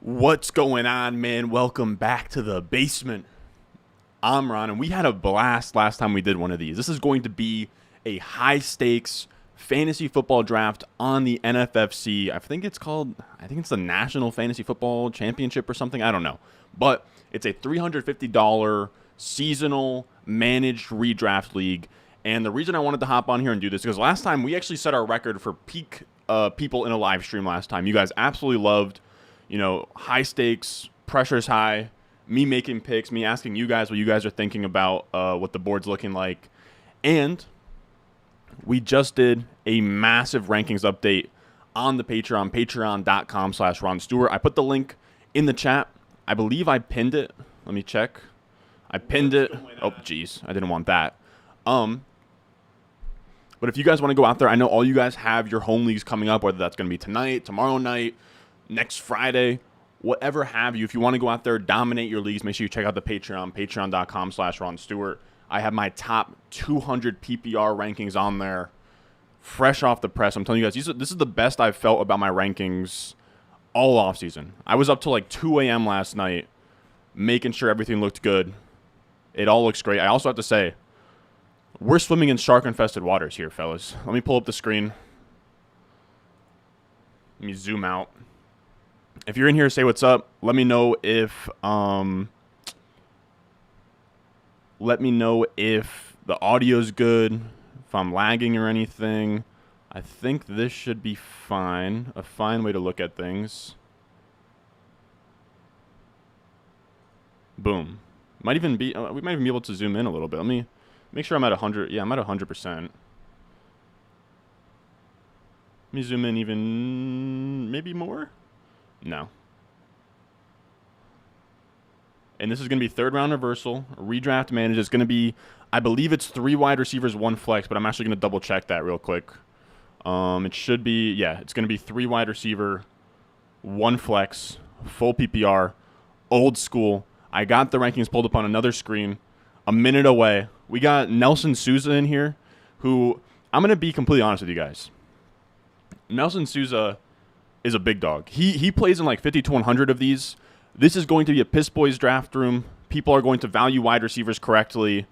What's going on, man? Welcome back to the basement. I'm Ron, and we had a blast last time we did one of these. This is going to be a high-stakes fantasy football draft on the NFFC. I think it's the National Fantasy Football Championship or something. I don't know. But it's a $350 seasonal managed redraft league. And the reason I wanted to hop on here and do this is because last time we actually set our record for peak people in a live stream last time. You guys absolutely loved high stakes, pressure's high, me making picks, me asking you guys what you guys are thinking about what the board's looking like. And we just did a massive rankings update on the Patreon, patreon.com/Ron Stewart. I put the link in the chat. I believe I pinned it. Let me check. I pinned it. Oh, geez. I didn't want that. But if you guys want to go out there, I know all you guys have your home leagues coming up, whether that's going to be tonight, tomorrow night, next Friday, whatever have you. If you want to go out there, dominate your leagues, make sure you check out the Patreon, patreon.com/Ron Stewart. I have my top 200 PPR rankings on there, fresh off the press. I'm telling you guys, this is the best I've felt about my rankings all offseason. I was up till like 2 a.m. last night, making sure everything looked good. It all looks great. I also have to say, we're swimming in shark-infested waters here, fellas. Let me pull up the screen. Let me zoom out. If you're in here, say what's up. Let me know if the audio's good, if I'm lagging or anything. I think this should be fine. A fine way to look at things. Boom. We might even be able to zoom in a little bit. Let me make sure I'm at 100. Yeah, I'm at 100%. Let me zoom in even maybe more. No. And this is going to be third round reversal. Redraft manage is going to be, I believe it's 3 wide receivers, 1 flex, but I'm actually going to double check that real quick. It should be, yeah, it's going to be 3 wide receiver, 1 flex, full PPR, old school. I got the rankings pulled up on another screen, a minute away. We got Nelson Sousa in here, who, I'm going to be completely honest with you guys. Nelson Sousa is a big dog. He plays in like 50 to 100 of these. This is going to be a piss boys draft room. People are going to value wide receivers correctly.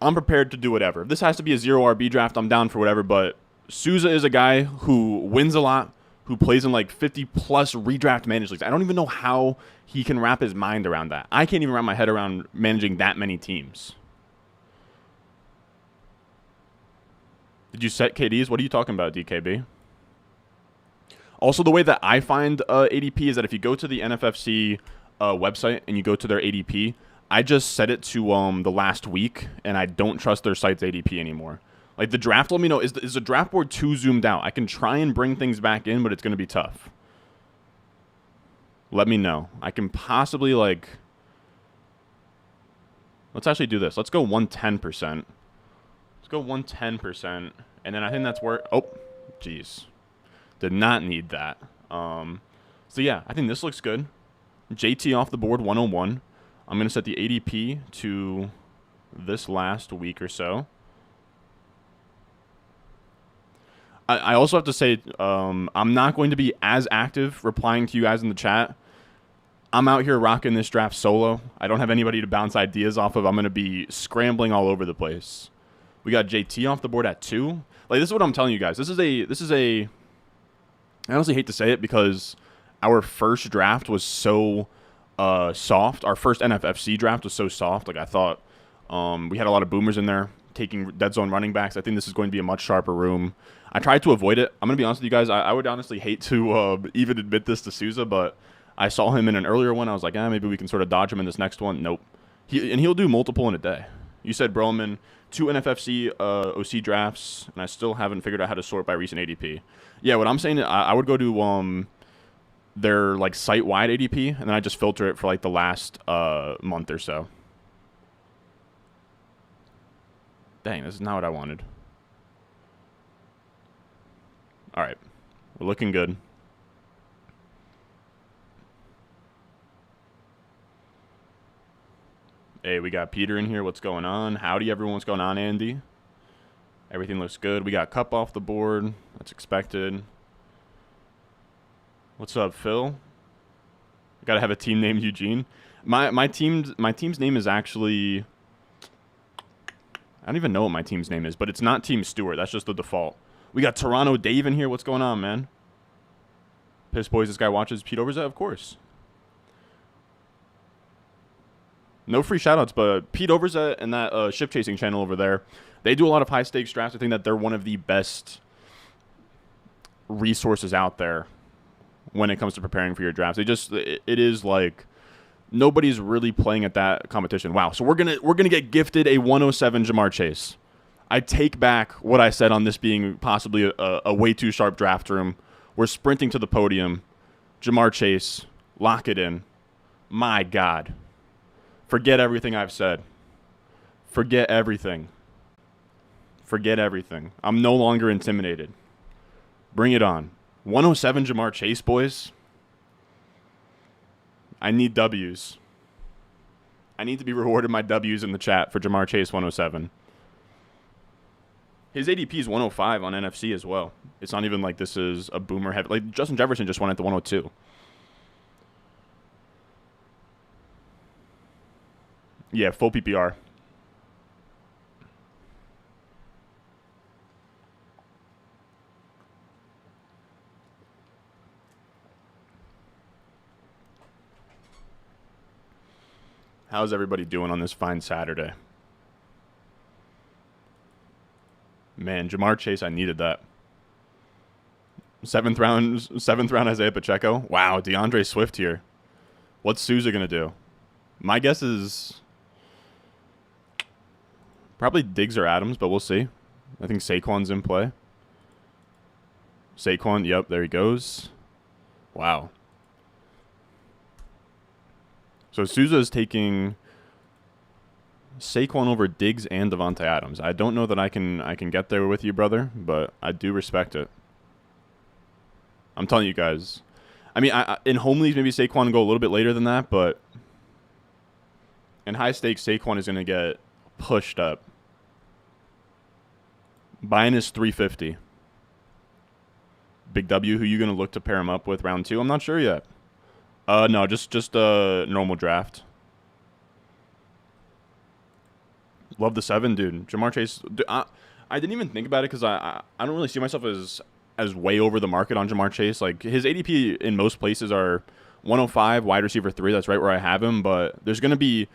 I'm prepared to do whatever. If this has to be a 0 RB draft, I'm down for whatever, but Sousa is a guy who wins a lot, who plays in like 50-plus redraft managed leagues. I don't even know how he can wrap his mind around that. I can't even wrap my head around managing that many teams. Did you set KDs? What are you talking about, DKB? Also, the way that I find ADP is that if you go to the NFFC website and you go to their ADP, I just set it to the last week, and I don't trust their site's ADP anymore. Like the draft, let me know, is the draft board too zoomed out? I can try and bring things back in, but it's going to be tough. Let me know. I can possibly let's actually do this. Let's go 110%. Let's go 110%, and then I think that's where, oh, jeez. Did not need that. So, yeah, I think this looks good. JT off the board, 101. I'm going to set the ADP to this last week or so. I also have to say I'm not going to be as active replying to you guys in the chat. I'm out here rocking this draft solo. I don't have anybody to bounce ideas off of. I'm going to be scrambling all over the place. We got JT off the board at 2. Like, this is what I'm telling you guys. This is a I honestly hate to say it because our first draft was so soft. Our first NFFC draft was so soft. Like, I thought we had a lot of boomers in there taking dead zone running backs. I think this is going to be a much sharper room. I tried to avoid it. I'm going to be honest with you guys. I would honestly hate to even admit this to Sousa, but I saw him in an earlier one. I was like, maybe we can sort of dodge him in this next one. Nope. He'll do multiple in a day. You said Broman, 2 NFFC OC drafts, and I still haven't figured out how to sort by recent ADP. Yeah, what I'm saying, I would go to their like site-wide ADP, and then I just filter it for like the last month or so. Dang, this is not what I wanted. All right, we're looking good. Hey, we got Peter in here. What's going on? Howdy, everyone. What's going on, Andy? Everything looks good. We got Cup off the board. That's expected. What's up, Phil? Gotta have a team named Eugene. My team's name is actually, I don't even know what my team's name is, but it's not Team Stewart. That's just the default. We got Toronto Dave in here. What's going on, man? Piss Boys, this guy watches Pete Overzet, of course. No free shoutouts, but Pete Overzet and that ship chasing channel over there, they do a lot of high stakes drafts. I think that they're one of the best resources out there when it comes to preparing for your drafts. It is like nobody's really playing at that competition. Wow. So we're gonna get gifted a 107 Ja'Marr Chase. I take back what I said on this being possibly a way too sharp draft room. We're sprinting to the podium. Ja'Marr Chase, lock it in. My God. Forget everything I've said. Forget everything. Forget everything. I'm no longer intimidated. Bring it on. 107 Ja'Marr Chase, boys. I need W's. I need to be rewarded my W's in the chat for Ja'Marr Chase 107. His ADP is 105 on NFC as well. It's not even like this is a boomer heavy. Like Justin Jefferson just went at the 102. Yeah, full PPR. How's everybody doing on this fine Saturday? Man, Ja'Marr Chase, I needed that. Seventh round Isaiah Pacheco. Wow, DeAndre Swift here. What's Sousa going to do? My guess is probably Diggs or Adams, but we'll see. I think Saquon's in play. Saquon, yep, there he goes. Wow. So Sousa is taking Saquon over Diggs and Devontae Adams. I don't know that I can get there with you, brother, but I do respect it. I'm telling you guys. I mean, in home leagues, maybe Saquon will go a little bit later than that, but in high stakes, Saquon is going to get pushed up. Buying is 350. Big W, who you going to look to pair him up with round 2? I'm not sure yet. No, just a normal draft. Love the 7, dude. Ja'Marr Chase. I didn't even think about it because I don't really see myself as way over the market on Ja'Marr Chase. Like his ADP in most places are 105, wide receiver 3. That's right where I have him. But there's going to be,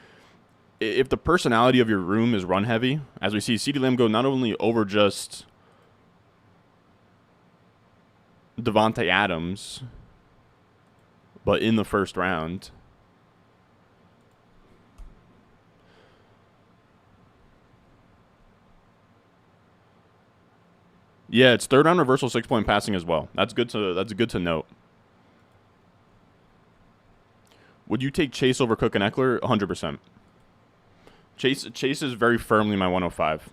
if the personality of your room is run heavy, as we see CeeDee Lamb go not only over just Devontae Adams, but in the first round. Yeah, it's third round reversal 6-point passing as well. That's good to note. Would you take Chase over Cook and Eckler? 100%. Chase is very firmly my 105.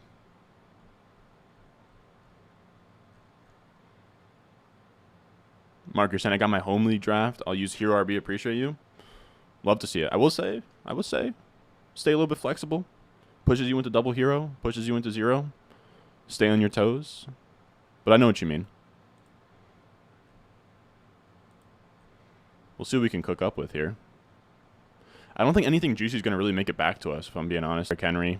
Mark, you're saying I got my home league draft. I'll use Hero RB. Appreciate you. Love to see it. I will say, stay a little bit flexible. Pushes you into double hero. Pushes you into 0. Stay on your toes. But I know what you mean. We'll see what we can cook up with here. I don't think anything juicy is going to really make it back to us, if I'm being honest. Like Henry.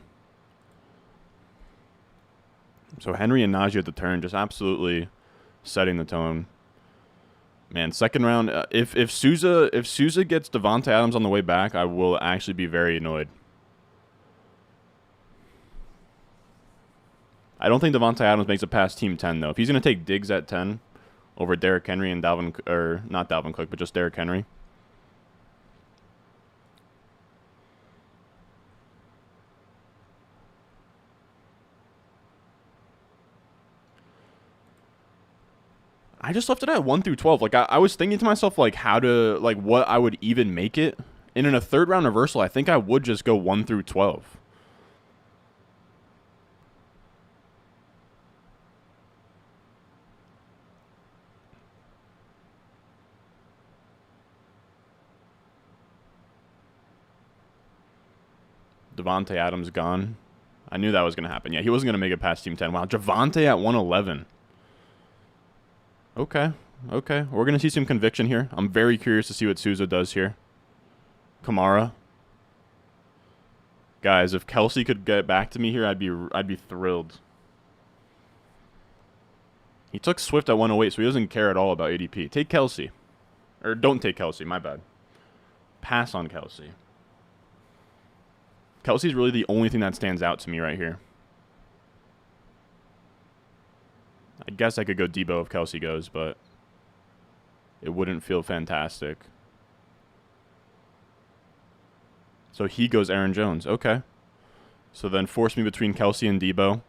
So Henry and Najee at the turn, just absolutely setting the tone. Man, second round. If Sousa gets Devontae Adams on the way back, I will actually be very annoyed. I don't think Devontae Adams makes it past Team 10 though. If he's gonna take Diggs at 10 over Derrick Henry and not Dalvin Cook, but just Derrick Henry. I just left it at 1 through 12. Like I was thinking to myself, like what I would even make it. And in a third round reversal, I think I would just go 1 through 12. Devontae Adams gone. I knew that was going to happen. Yeah, he wasn't going to make it past Team 10. Wow, Javonte at 111. Okay. We're going to see some conviction here. I'm very curious to see what Sousa does here. Kamara. Guys, if Kelce could get back to me here, I'd be thrilled. He took Swift at 108, so he doesn't care at all about ADP. Take Kelce. Or don't take Kelce, my bad. Pass on Kelce. Kelce's really the only thing that stands out to me right here. I guess I could go Debo if Kelce goes, but it wouldn't feel fantastic. So he goes Aaron Jones. Okay. So then force me between Kelce and Debo.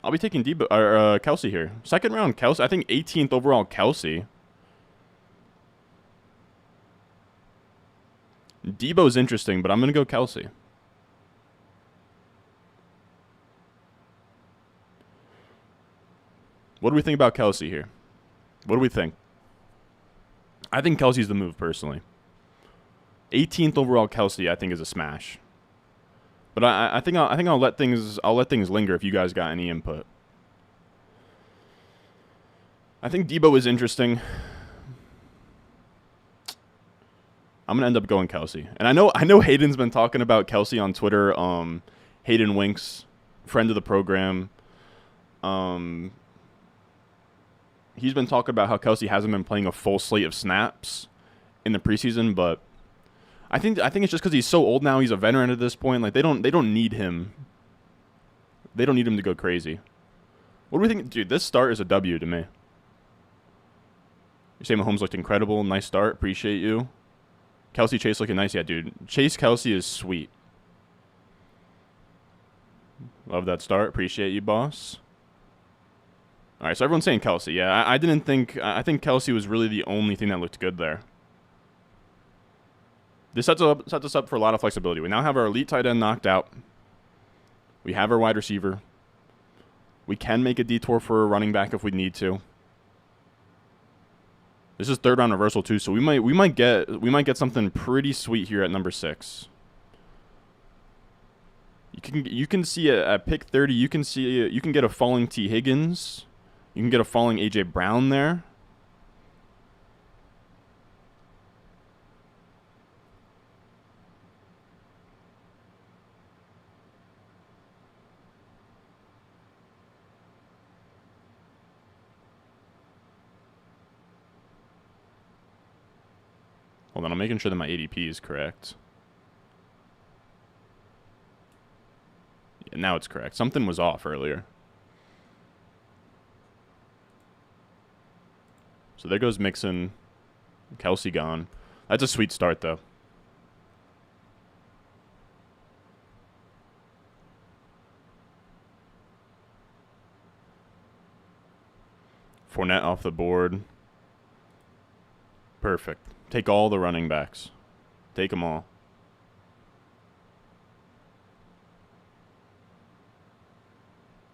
I'll be taking Kelce here. Second round Kelce. I think 18th overall Kelce. Debo's interesting, but I'm going to go Kelce. What do we think about Kelce here? What do we think? I think Kelce's the move, personally. 18th overall Kelce, I think, is a smash. But I think I'll let things linger if you guys got any input. I think Debo is interesting. I'm gonna end up going Kelce, and I know Hayden's been talking about Kelce on Twitter. Hayden Winks, friend of the program. He's been talking about how Kelce hasn't been playing a full slate of snaps in the preseason, but I think it's just because he's so old now. He's a veteran at this point. Like they don't need him. They don't need him to go crazy. What do we think, dude? This start is a W to me. You say Mahomes looked incredible. Nice start. Appreciate you. Kelce Chase looking nice. Yeah, dude. Chase Kelce is sweet. Love that start. Appreciate you, boss. All right, so everyone's saying Kelce. Yeah, I think Kelce was really the only thing that looked good there. This sets us up for a lot of flexibility. We now have our elite tight end knocked out. We have our wide receiver. We can make a detour for a running back if we need to. This is third round reversal too, so we might get something pretty sweet here at number 6. You can see at pick 30. You can get a falling T. Higgins. You can get a falling AJ Brown there. Hold on, I'm making sure that my ADP is correct. Yeah, now it's correct. Something was off earlier. So there goes Mixon. Kelce gone. That's a sweet start, though. Fournette off the board. Perfect. Take all the running backs. Take them all.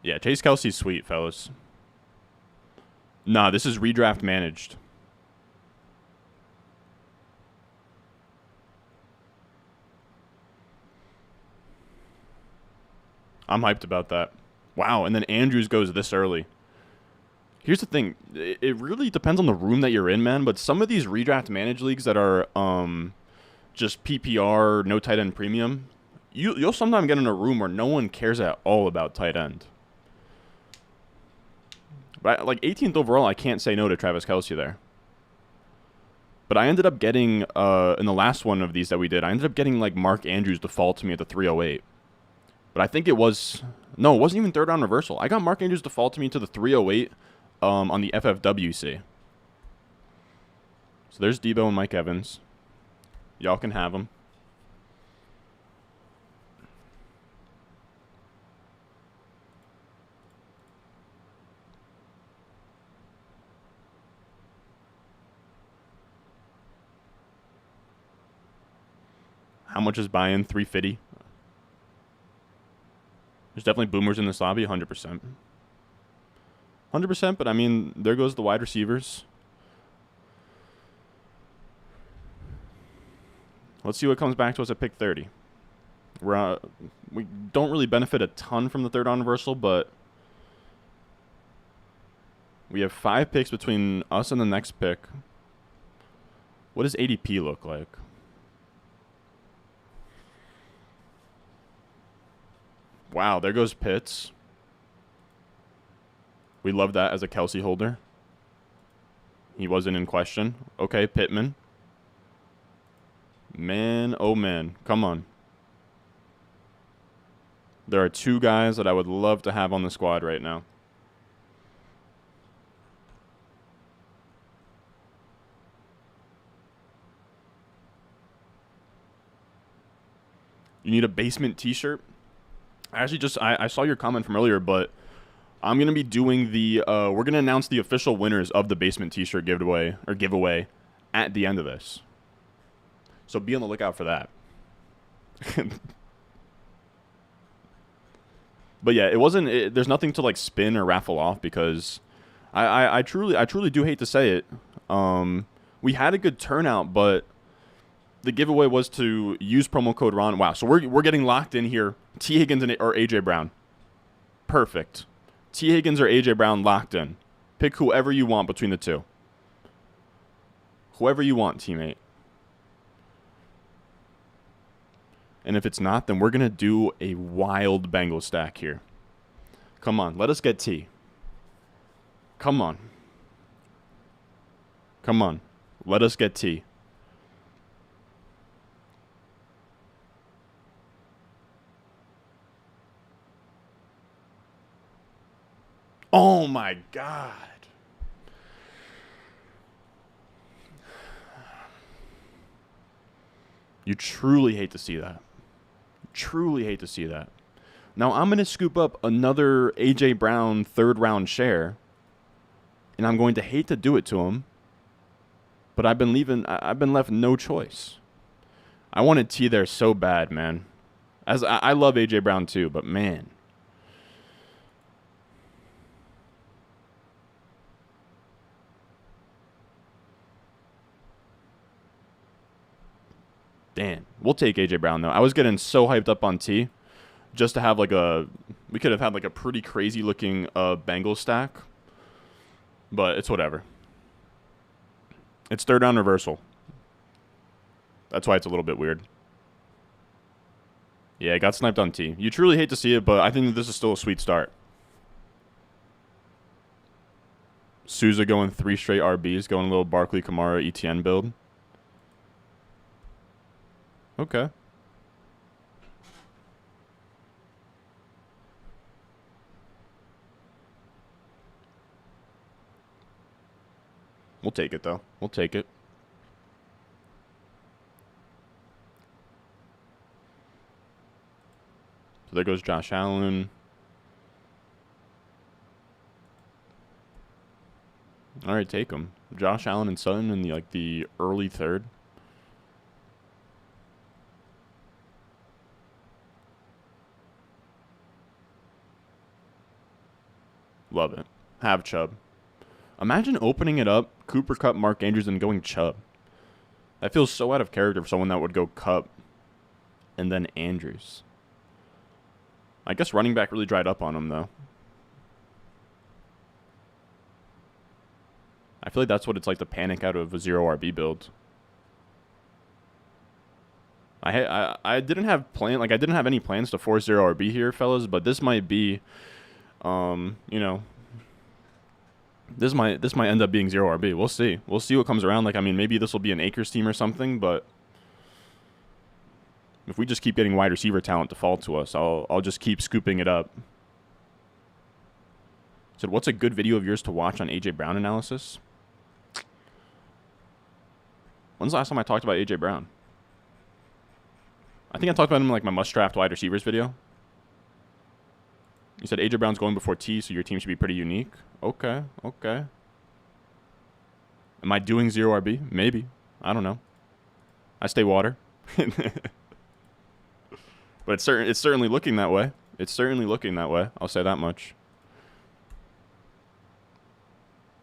Yeah, Chase Kelce's sweet, fellas. Nah, this is redraft managed. I'm hyped about that. Wow, and then Andrews goes this early. Here's the thing. It really depends on the room that you're in, man. But some of these redraft managed leagues that are just PPR, no tight end premium, you'll sometimes get in a room where no one cares at all about tight end. But like 18th overall, I can't say no to Travis Kelce there. But I ended up getting, in the last one of these that we did, I ended up getting like Mark Andrews default to me at the 308. But I think it wasn't even third round reversal. I got Mark Andrews default to me to the 308 on the FFWC. So there's Debo and Mike Evans. Y'all can have them. How much is buy-in? $350. There's definitely boomers in this lobby, 100%. 100%, but I mean, there goes the wide receivers. Let's see what comes back to us at pick 30. We don't really benefit a ton from the third round reversal, but we have 5 picks between us and the next pick. What does ADP look like? Wow, there goes Pitts. We love that as a Kelce holder. He wasn't in question. Okay, Pittman. Man, oh man. Come on. There are 2 guys that I would love to have on the squad right now. You need a basement t-shirt? I actually just, I saw your comment from earlier, but I'm going to be doing the, we're going to announce the official winners of the basement t-shirt giveaway at the end of this. So be on the lookout for that. But yeah, it wasn't, there's nothing to like spin or raffle off because I truly do hate to say it. We had a good turnout, but the giveaway was to use promo code Ron. Wow, so we're getting locked in here. T. Higgins or AJ Brown. Perfect. T. Higgins or AJ Brown locked in. Pick whoever you want between the 2. Whoever you want, teammate. And if it's not, then we're going to do a wild Bengal stack here. Come on, let us get T. Come on. Come on. Let us get T. Oh my God. You truly hate to see that. Truly hate to see that. Now I'm going to scoop up another A.J. Brown 3rd round share, and I'm going to hate to do it to him, but I've been left no choice. I wanted T there so bad, man. As I love A.J. Brown too, but man. Damn. We'll take A.J. Brown, though. I was getting so hyped up on T just to have, like, we could have had, like, a pretty crazy-looking Bengals stack. But it's whatever. It's 3rd round reversal. That's why it's a little bit weird. Yeah, I got sniped on T. You truly hate to see it, but I think this is still a sweet start. Souza going 3 straight RBs, going a little Barkley, Kamara, ETN build. Okay. We'll take it, though. We'll take it. So there goes Josh Allen. All right, take him. Josh Allen and Sutton in the early 3rd. Love it. Have Chubb. Imagine opening it up, Cooper Kupp, Mark Andrews, and going Chubb. That feels so out of character for someone that would go Kupp and then Andrews. I guess running back really dried up on him, though. I feel like that's what it's like to panic out of a 0 RB build. I didn't have I didn't have any plans to force 0 RB here, fellas, but this might be you know, this might end up being 0 RB. We'll see. We'll see what comes around. Like, I mean, maybe this will be an Akers team or something, but if we just keep getting wide receiver talent to fall to us, I'll just keep scooping it up. So what's a good video of yours to watch on A.J. Brown analysis? When's the last time I talked about A.J. Brown? I think I talked about him in like my must-draft wide receivers video. You said A.J. Brown's going before T, so your team should be pretty unique. Okay, okay. Am I doing 0 RB? Maybe. I don't know. I stay water. But it's certainly looking that way. It's certainly looking that way. I'll say that much.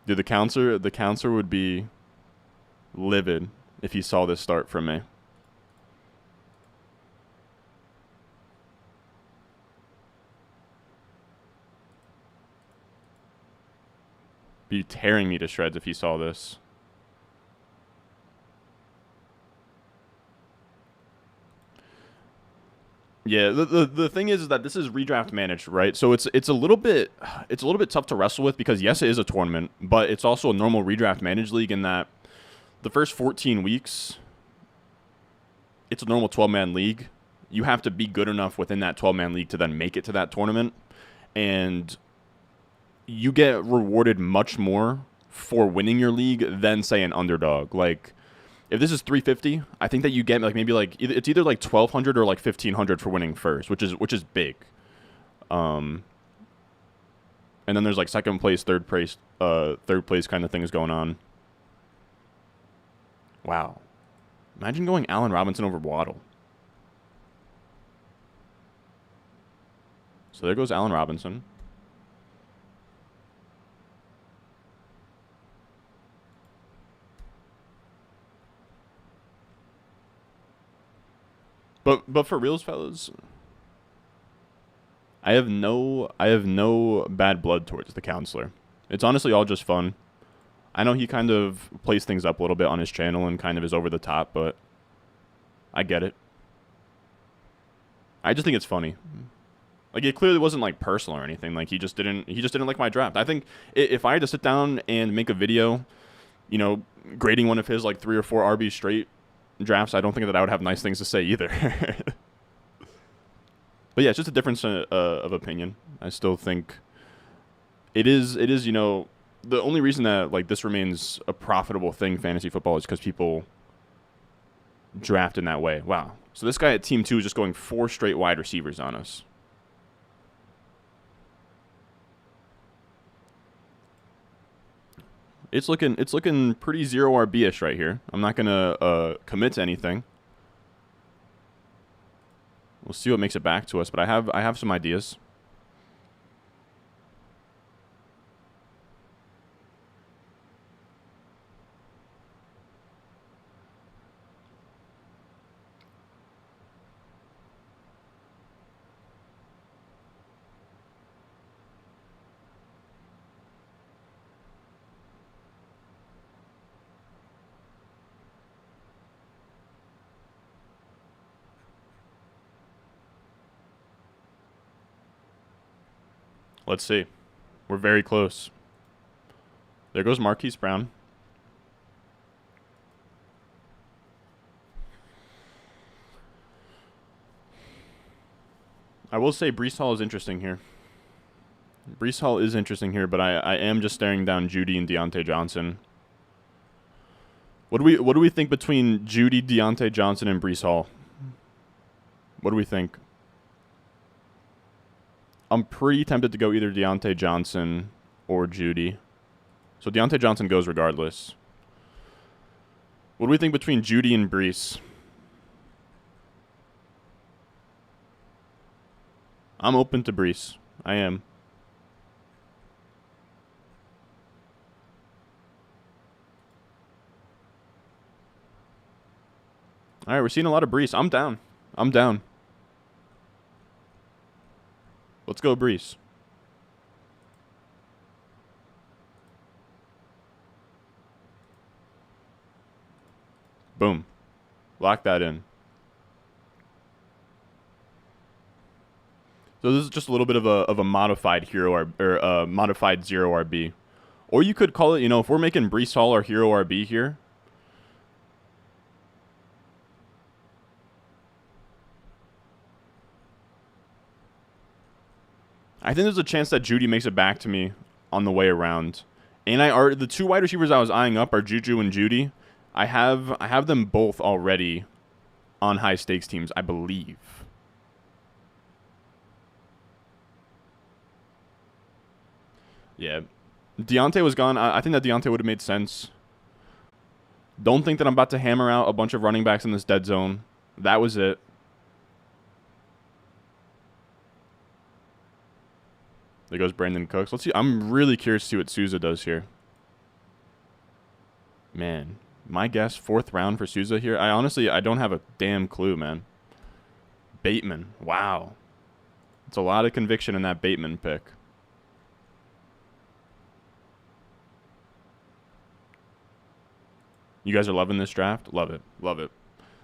Dude, the counselor would be livid if he saw this start from me. Be tearing me to shreds if he saw this. Yeah, the thing is that this is redraft managed, right? So it's a little bit tough to wrestle with because yes, it is a tournament, but it's also a normal redraft managed league in that the first 14 weeks, it's a normal 12-man league. You have to be good enough within that 12-man league to then make it to that tournament, and you get rewarded much more for winning your league than say an underdog. Like if this is 350, I think that you get like maybe like it's either like 1200 or like 1500 for winning first, which is big. And then there's like second place, third place kind of things going on. Wow, imagine going Allen Robinson over Waddle. So there goes Allen Robinson. But for reals, fellas, I have no bad blood towards the counselor. It's honestly all just fun. I know he kind of plays things up a little bit on his channel and kind of is over the top, but I get it. I just think it's funny. Like it clearly wasn't like personal or anything. Like he just didn't like my draft. I think if I had to sit down and make a video, grading one of his like 3 or 4 RB straight drafts, I don't think that I would have nice things to say either. But yeah, it's just a difference of opinion. I still think it is. The only reason that like this remains a profitable thing, fantasy football, is because people draft in that way. Wow. So this guy at Team 2 is just going 4 straight wide receivers on us. It's looking pretty 0 RB-ish right here. I'm not gonna commit to anything. We'll see what makes it back to us, but I have some ideas. Let's see. We're very close. There goes Marquise Brown. I will say Breece Hall is interesting here. Breece Hall is interesting here, but I am just staring down Judy and Deontay Johnson. What do we think between Judy, Deontay Johnson, and Breece Hall? What do we think? I'm pretty tempted to go either Deontay Johnson or Judy. So Deontay Johnson goes regardless. What do we think between Judy and Breece? I'm open to Breece. I am. All right, we're seeing a lot of Breece. I'm down. I'm down. Let's go Breece. Boom. Lock that in. So this is just a little bit of a modified hero or modified 0 RB. Or you could call it, if we're making Breece Hall our hero RB here, I think there's a chance that Judy makes it back to me on the way around. And the 2 wide receivers I was eyeing up are Juju and Judy. I have them both already on high stakes teams, I believe. Yeah. Deontay was gone. I think that Deontay would have made sense. Don't think that I'm about to hammer out a bunch of running backs in this dead zone. That was it. There goes Brandon Cooks. Let's see. I'm really curious to see what Souza does here. Man, my guess, 4th round for Souza here. I don't have a damn clue, man. Bateman. Wow. It's a lot of conviction in that Bateman pick. You guys are loving this draft? Love it. Love it.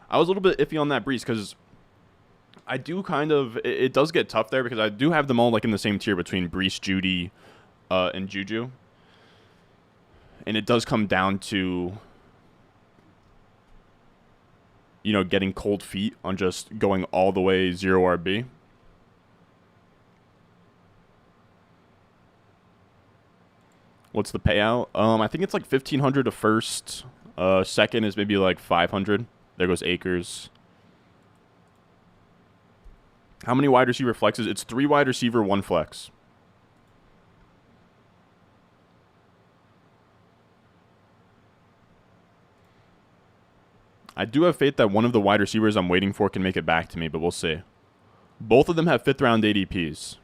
I was a little bit iffy on that Breece because I do kind of. It does get tough there because I do have them all like in the same tier between Breece, Judy, and Juju, and it does come down to, you know, getting cold feet on just going all the way 0 RB. What's the payout? I think it's like 1,500 to first. Second is maybe like 500. There goes Akers. How many wide receiver flexes? It's 3 wide receiver, 1 flex. I do have faith that one of the wide receivers I'm waiting for can make it back to me, but we'll see. Both of them have 5th round ADPs.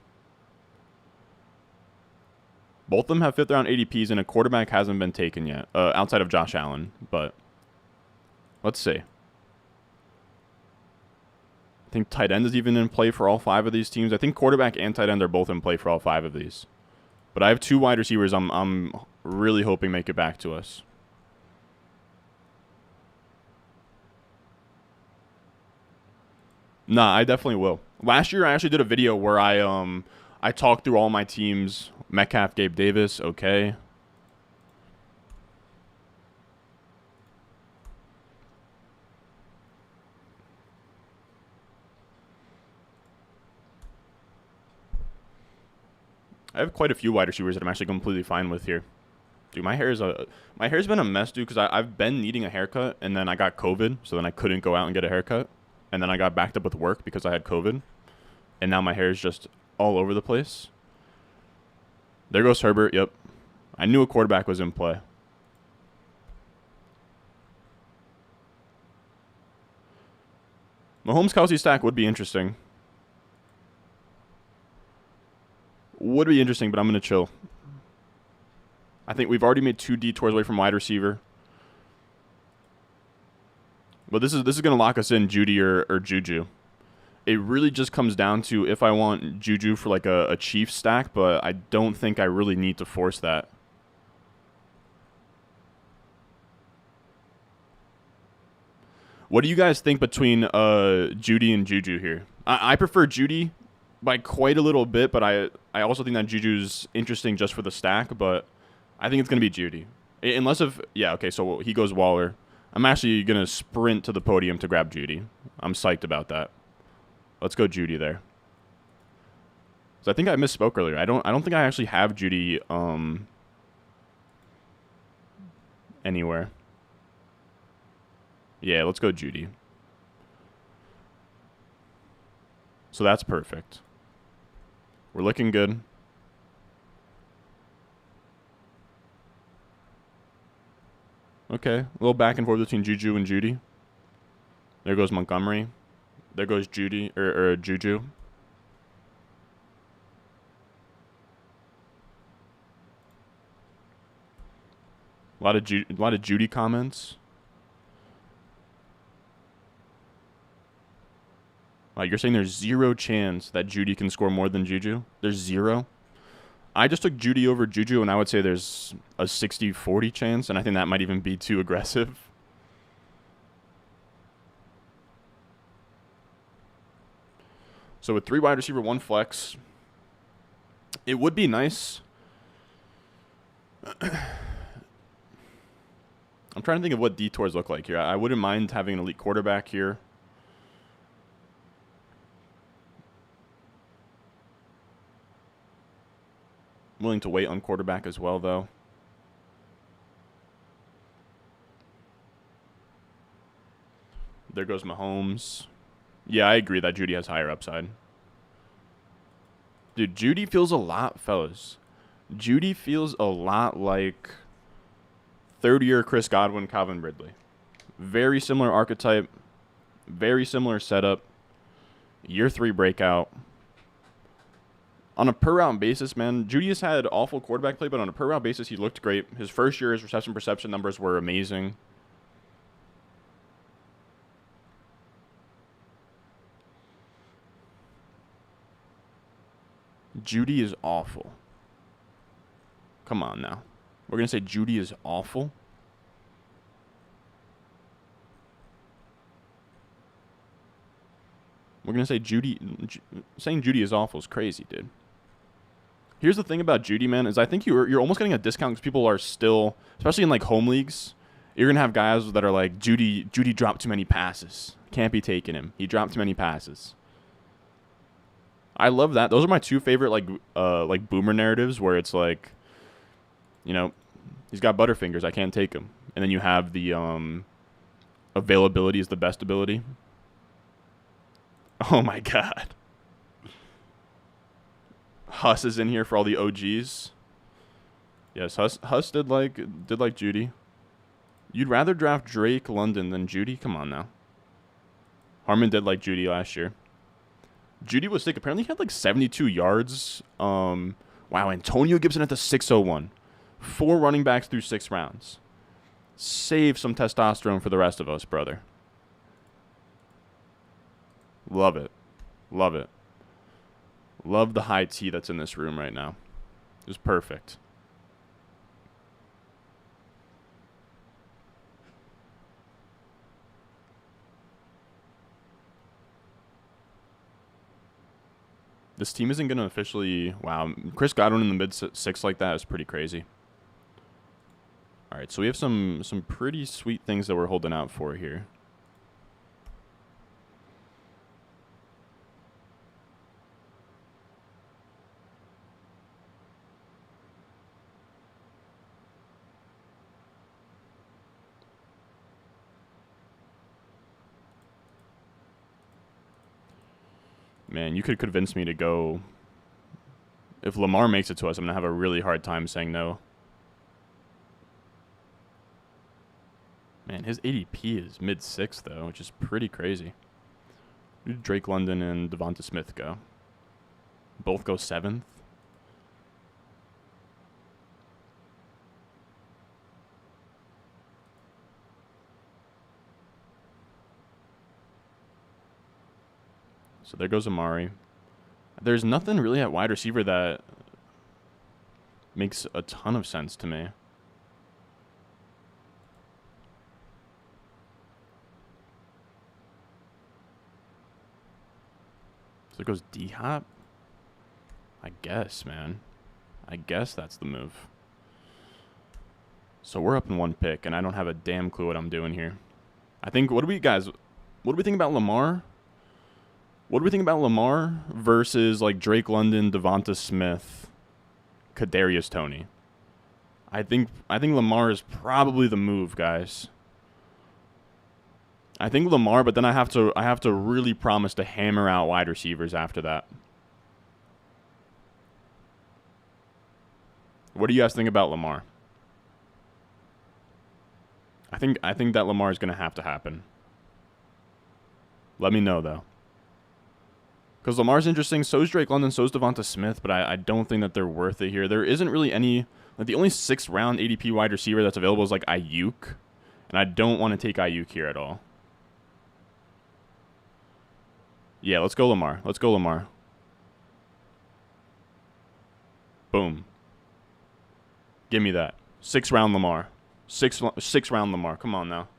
Both of them have 5th round ADPs, and a quarterback hasn't been taken yet, outside of Josh Allen. But let's see. I think tight end is even in play for all 5 of these teams. I think quarterback and tight end are both in play for all 5 of these. But I have 2 wide receivers I'm really hoping make it back to us. Nah, I definitely will. Last year, I actually did a video where I talked through all my teams. Metcalf, Gabe Davis, okay. I have quite a few wide receivers that I'm actually completely fine with here. Dude, my hair's been a mess, dude, because I've been needing a haircut, and then I got COVID, so then I couldn't go out and get a haircut. And then I got backed up with work because I had COVID. And now my hair is just all over the place. There goes Herbert, yep. I knew a quarterback was in play. Mahomes Kelce stack would be interesting. Would be interesting, but I'm going to chill. I think we've already made 2 detours away from wide receiver. But this is going to lock us in, Judy or Juju. It really just comes down to if I want Juju for like a Chiefs stack, but I don't think I really need to force that. What do you guys think between Judy and Juju here? I prefer Judy by quite a little bit, but I also think that Juju's interesting just for the stack, but I think it's going to be Judy. Unless if, yeah, okay, so he goes Waller. I'm actually going to sprint to the podium to grab Judy. I'm psyched about that. Let's go Judy there. So I think I misspoke earlier. I don't think I actually have Judy anywhere. Yeah, let's go Judy. So that's perfect. We're looking good. Okay, a little back and forth between Juju and Judy. There goes Montgomery. There goes Judy or Juju. A lot of Judy comments. You're saying there's 0 chance that Judy can score more than Juju? There's 0? I just took Judy over Juju, and I would say there's a 60-40 chance, and I think that might even be too aggressive. So with 3 wide receiver, 1 flex, it would be nice. I'm trying to think of what detours look like here. I wouldn't mind having an elite quarterback here. I'm willing to wait on quarterback as well, though. There goes Mahomes. Yeah, I agree that Judy has higher upside. Dude, Judy feels a lot, fellas. Judy feels a lot like third-year Chris Godwin, Calvin Ridley. Very similar archetype. Very similar setup. Year 3 breakout. On a per-round basis, man, Judy has had awful quarterback play, but on a per-round basis, he looked great. His first year, his reception perception numbers were amazing. Judy is awful. Come on now. We're going to say Judy is awful? We're going to say Judy. Saying Judy is awful is crazy, dude. Here's the thing about Judy, man, is I think you're almost getting a discount because people are still, especially in like home leagues, you're going to have guys that are like, Judy dropped too many passes. Can't be taking him. He dropped too many passes. I love that. Those are my two favorite like boomer narratives where it's like, you know, he's got butterfingers. I can't take him. And then you have the availability is the best ability. Oh my God. Huss is in here for all the OGs. Yes, Huss did like Judy. You'd rather draft Drake London than Judy? Come on now. Harmon did like Judy last year. Judy was sick. Apparently he had like 72 yards. Wow, Antonio Gibson at the 601. 4 running backs through 6 rounds. Save some testosterone for the rest of us, brother. Love it. Love it. Love the high tea that's in this room right now. It's perfect. This team isn't going to officially... Wow, Chris Godwin in the mid-6 like that is pretty crazy. All right, so we have some pretty sweet things that we're holding out for here. Man, you could convince me to go. If Lamar makes it to us, I'm going to have a really hard time saying no. Man, his ADP is mid-6, though, which is pretty crazy. Who did Drake London and Devonta Smith go? Both go 7th? So there goes Amari. There's nothing really at wide receiver that makes a ton of sense to me. So there goes D-Hop? I guess, man. I guess that's the move. So we're up in 1 pick, and I don't have a damn clue what I'm doing here. I think, what do we think about Lamar? What do we think about Lamar versus like Drake London, Devonta Smith, Kadarius Toney? I think Lamar is probably the move, guys. I think Lamar, but then I have to really promise to hammer out wide receivers after that. What do you guys think about Lamar? I think that Lamar is going to have to happen. Let me know though. Because Lamar's interesting, so is Drake London, so is Devonta Smith, but I don't think that they're worth it here. There isn't really any, like the only 6th round ADP wide receiver that's available is like Ayuk, and I don't want to take Ayuk here at all. Yeah, let's go Lamar. Let's go Lamar. Boom. Give me that. 6th round Lamar. 6th round Lamar. Come on now.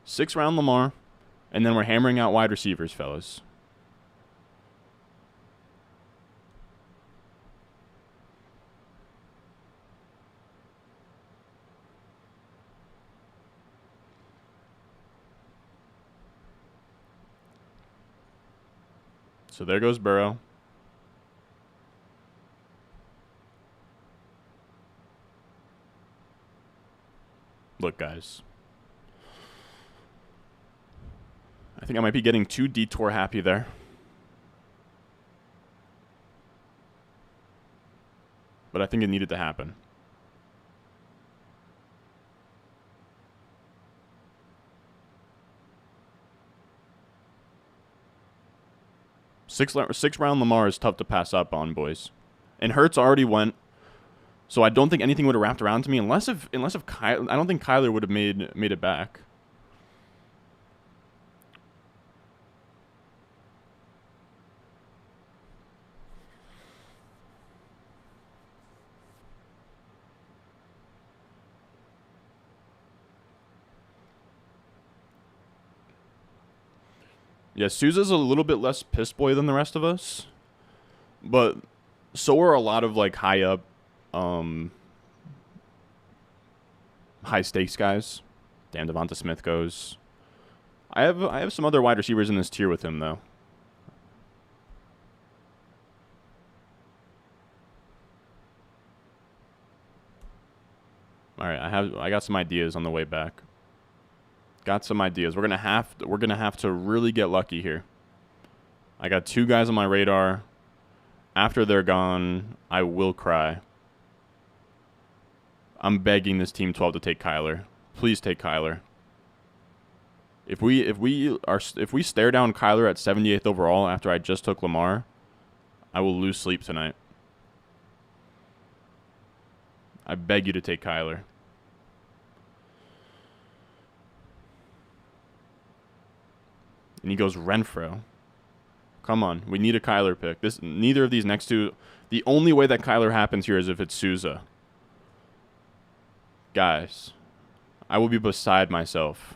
Sixth round Lamar, and then we're hammering out wide receivers, fellas. So there goes Burrow. Look, guys. I think I might be getting too detour happy there. But I think it needed to happen. Sixth round Lamar is tough to pass up on, boys. And Hurts already went. So I don't think anything would have wrapped around to me unless if Kyler, I don't think Kyler would have made it back. Yeah, Sousa's a little bit less piss boy than the rest of us, but so are a lot of like high up, high stakes guys. Damn, Devonta Smith goes. I have some other wide receivers in this tier with him though. All right, I got some ideas on the way back. Got some ideas. We're gonna have to really get lucky here. I got 2 guys on my radar. After they're gone, I will cry. I'm begging this team 12 to take Kyler. Please take Kyler. If we stare down Kyler at 78th overall after I just took Lamar, I will lose sleep tonight. I beg you to take Kyler. And he goes Renfro. Come on, we need a Kyler pick. Neither of these next two. The only way that Kyler happens here is if it's Sousa. Guys, I will be beside myself.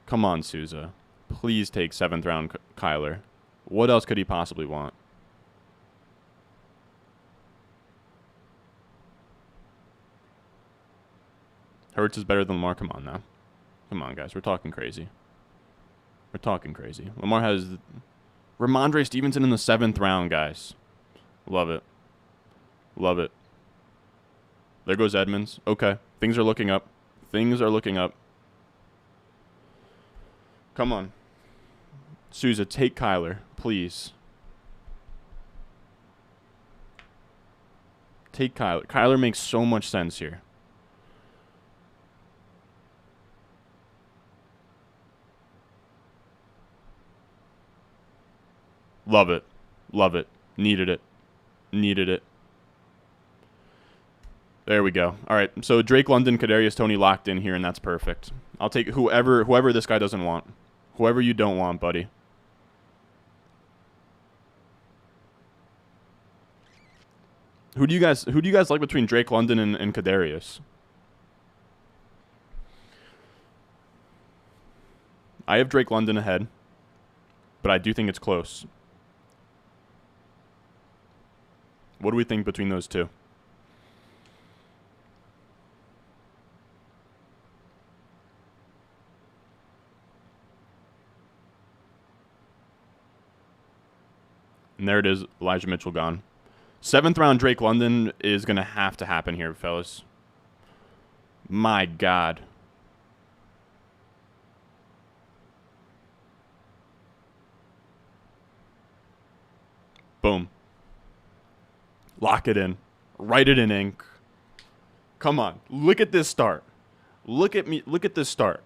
Come on, Sousa. Please take 7th round Kyler. What else could he possibly want? Hurts is better than Lamar. Come on now. Come on, guys. We're talking crazy. We're talking crazy. Lamar has Ramondre Stevenson in the 7th round, guys. Love it. Love it. There goes Edmonds. Okay. Things are looking up. Things are looking up. Come on. Sousa, take Kyler, please. Take Kyler. Kyler makes so much sense here. Love it. Love it. Needed it. Needed it. There we go. All right. So Drake London, Kadarius Toney locked in here, and that's perfect. I'll take whoever this guy doesn't want. Whoever you don't want, buddy. Who do you guys like between Drake London and Kadarius? I have Drake London ahead, but I do think it's close. What do we think between those two? And there it is, Elijah Mitchell gone. 7th round Drake London is going to have to happen here, fellas. My God. Boom. Lock it in. Write it in ink. Come on. Look at this start. Look at me. Look at this start.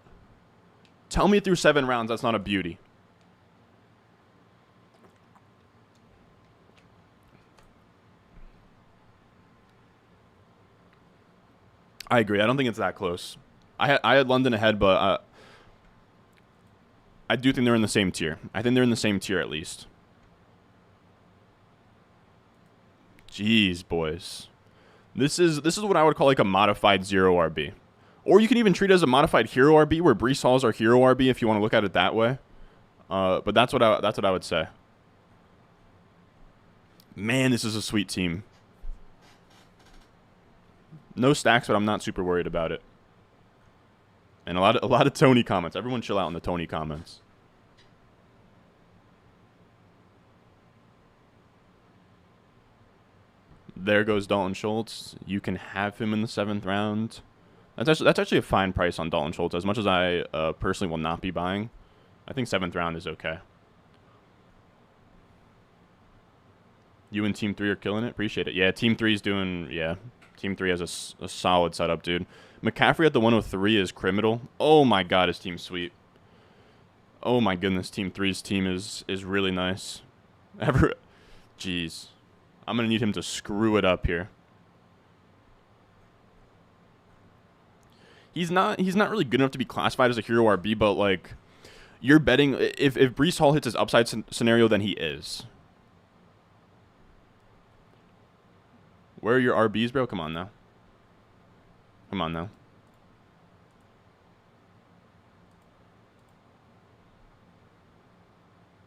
Tell me through 7 rounds that's not a beauty. I agree. I don't think it's that close. I had London ahead, but I do think they're in the same tier. I think they're in the same tier at least. Jeez, boys. This is what I would call like a modified 0 RB. Or you can even treat it as a modified hero RB where Breece Hall's our hero RB if you want to look at it that way. But that's what I would say. Man, this is a sweet team. No stacks, but I'm not super worried about it. And a lot of Tony comments. Everyone chill out in the Tony comments. There goes Dalton Schultz. You can have him in the 7th round. That's actually a fine price on Dalton Schultz. As much as I personally will not be buying, I think 7th round is okay. You and Team 3 are killing it. Appreciate it. Yeah, Team 3 is doing. Yeah, Team 3 has a solid setup, dude. McCaffrey at the 103 is criminal. Oh my God, his team's sweet. Oh my goodness, Team 3's team is really nice. Jeez. I'm going to need him to screw it up here. He's not really good enough to be classified as a hero RB, but like you're betting if Breece Hall hits his upside scenario, then he is. Where are your RBs, bro? Come on now. Come on now.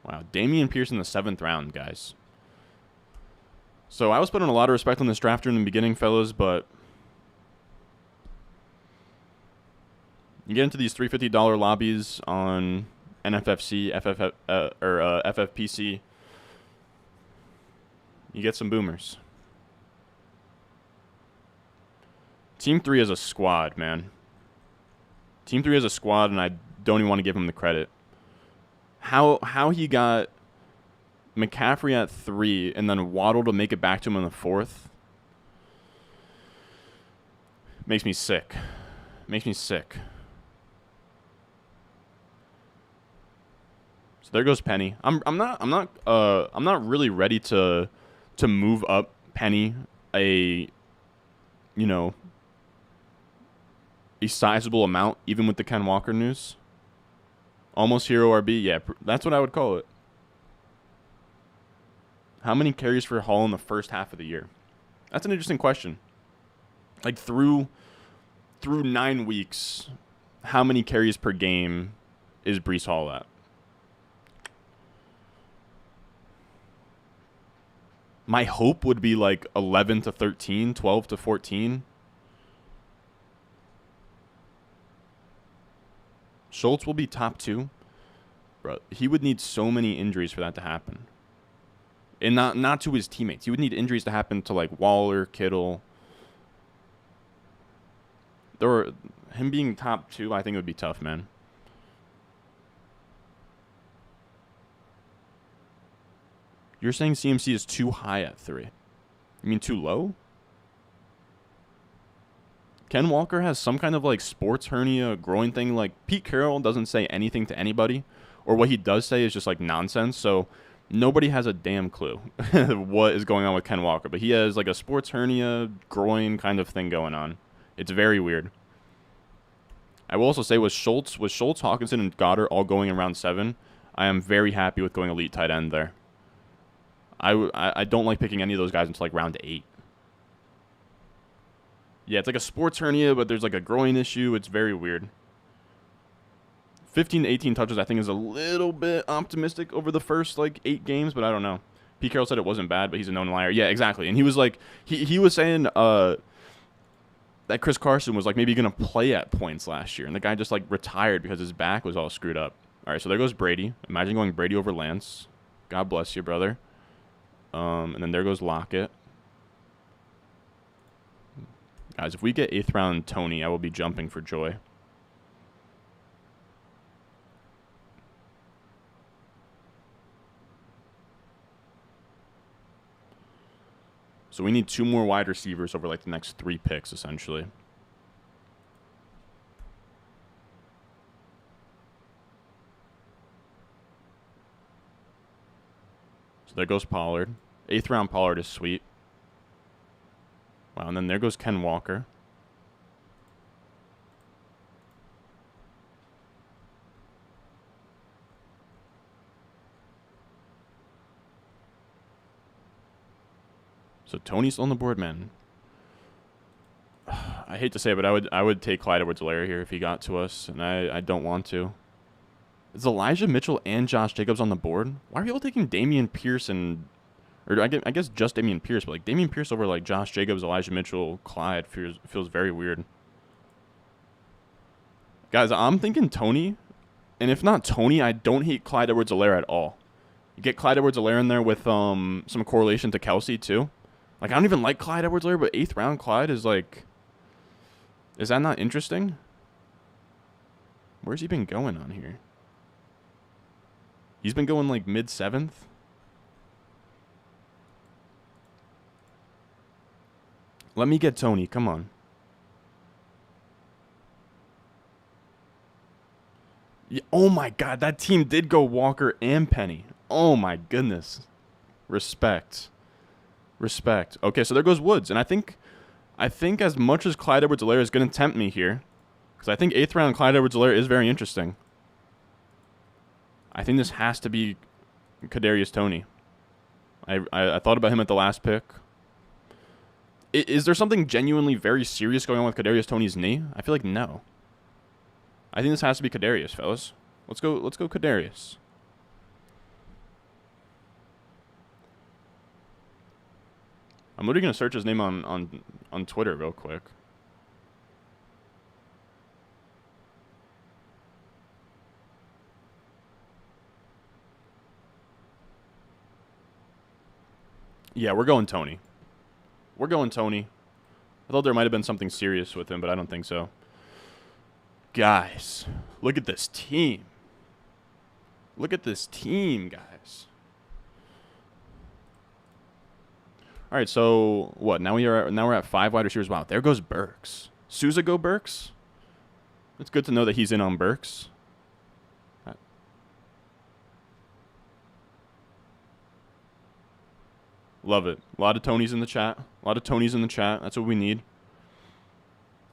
Wow, Dameon Pierce in the 7th round, guys. So I was putting a lot of respect on this drafter in the beginning, fellas, but you get into these $350 lobbies on NFFC, FFPC. You get some boomers. Team 3 is a squad, man. Team 3 is a squad, and I don't even want to give him the credit. How he got McCaffrey at 3 and then Waddle to make it back to him in the 4th makes me sick. Makes me sick. So there goes Penny. I'm not really ready to move up Penny a sizable amount, even with the Ken Walker news. Almost hero RB, yeah, that's what I would call it. How many carries for Hall in the first half of the year? That's an interesting question. Like through 9 weeks, how many carries per game is Breece Hall at? My hope would be like 11 to 13, 12 to 14. Schultz will be top 2. Bro, he would need so many injuries for that to happen. And not to his teammates. He would need injuries to happen to like Waller, Kittle. Him being top 2, I think it would be tough, man. You're saying CMC is too high at 3. You mean too low? Ken Walker has some kind of like sports hernia, groin thing. Like Pete Carroll doesn't say anything to anybody, or what he does say is just like nonsense. So nobody has a damn clue what is going on with Ken Walker. But he has like a sports hernia, groin kind of thing going on. It's very weird. I will also say with Schultz, Hawkinson, and Goddard all going in round 7, I am very happy with going elite tight end there. I don't like picking any of those guys until like round 8. Yeah, it's like a sports hernia, but there's like a groin issue. It's very weird. 15 to 18 touches, I think, is a little bit optimistic over the first like 8 games, but I don't know. Pete Carroll said it wasn't bad, but he's a known liar. Yeah, exactly. And he was like, he was saying that Chris Carson was like maybe going to play at points last year, and the guy just like retired because his back was all screwed up. All right, so there goes Brady. Imagine going Brady over Lance. God bless you, brother. And then there goes Lockett. Guys, if we get 8th round Tony, I will be jumping for joy. So we need 2 more wide receivers over like the next 3 picks, essentially. So there goes Pollard. 8th round Pollard is sweet. Wow, and then there goes Ken Walker. So Tony's still on the board, man. I hate to say it, but I would take Clyde Edwards-Helaire here if he got to us, and I don't want to. Is Elijah Mitchell and Josh Jacobs on the board? Why are people taking Dameon Pierce and... Or I guess just Dameon Pierce, but like Dameon Pierce over like Josh Jacobs, Elijah Mitchell, Clyde feels very weird. Guys, I'm thinking Tony, and if not Tony, I don't hate Clyde Edwards-Helaire at all. You get Clyde Edwards-Helaire in there with some correlation to Kelce too. Like I don't even like Clyde Edwards-Helaire, but 8th round Clyde is like, is that not interesting? Where's he been going on here? He's been going like mid 7th. Let me get Tony. Come on. Yeah, oh, my God. That team did go Walker and Penny. Oh, my goodness. Respect. Respect. Okay, so there goes Woods. And I think as much as Clyde Edwards-Helaire is going to tempt me here, because I think 8th round Clyde Edwards-Helaire is very interesting, I think this has to be Kadarius Toney. I thought about him at the last pick. Is there something genuinely very serious going on with Kadarius Toney's knee? I feel like no. I think this has to be Kadarius, fellas. Let's go Kadarius. I'm literally gonna search his name on Twitter real quick. Yeah, we're going Tony. We're going Tony. I thought there might have been something serious with him, but I don't think so. Guys, look at this team. Look at this team, guys. All right, so what? Now we're at 5 wide receivers. Wow, there goes Burks. Sousa go Burks. It's good to know that he's in on Burks. Love it. A lot of Tonys in the chat. A lot of Tonys in the chat. That's what we need.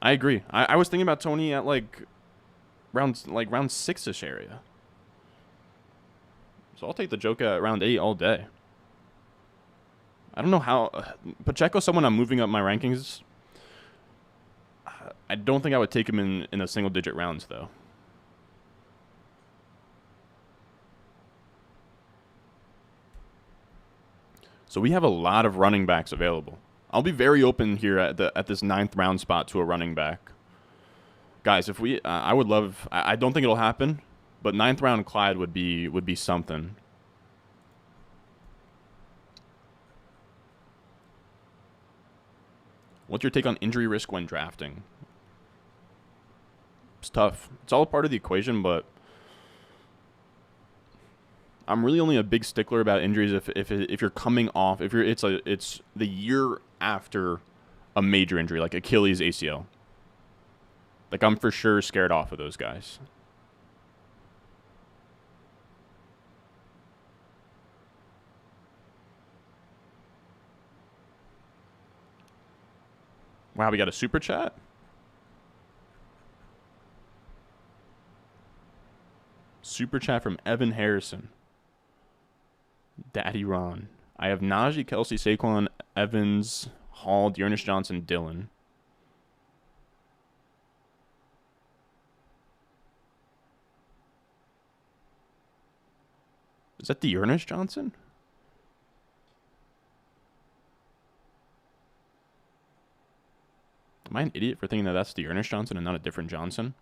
I agree. I was thinking about Tony at round 6-ish area. So I'll take the joke at round 8 all day. I don't know how Pacheco's someone I'm moving up my rankings. I don't think I would take him in a single digit rounds though. So we have a lot of running backs available. I'll be very open here at this 9th round spot to a running back. Guys, if we, I would love. I don't think it'll happen, but 9th round Clyde would be something. What's your take on injury risk when drafting? It's tough. It's all a part of the equation, but I'm really only a big stickler about injuries if you're coming off, it's the year after a major injury like Achilles, ACL. Like I'm for sure scared off of those guys. Wow, we got a super chat? Super chat from Evan Harrison. Daddy Ron. I have Najee, Kelce, Saquon, Evans, Hall, Dearness Johnson, Dillon. Is that Dearness Johnson? Am I an idiot for thinking that that's Dearness Johnson and not a different Johnson?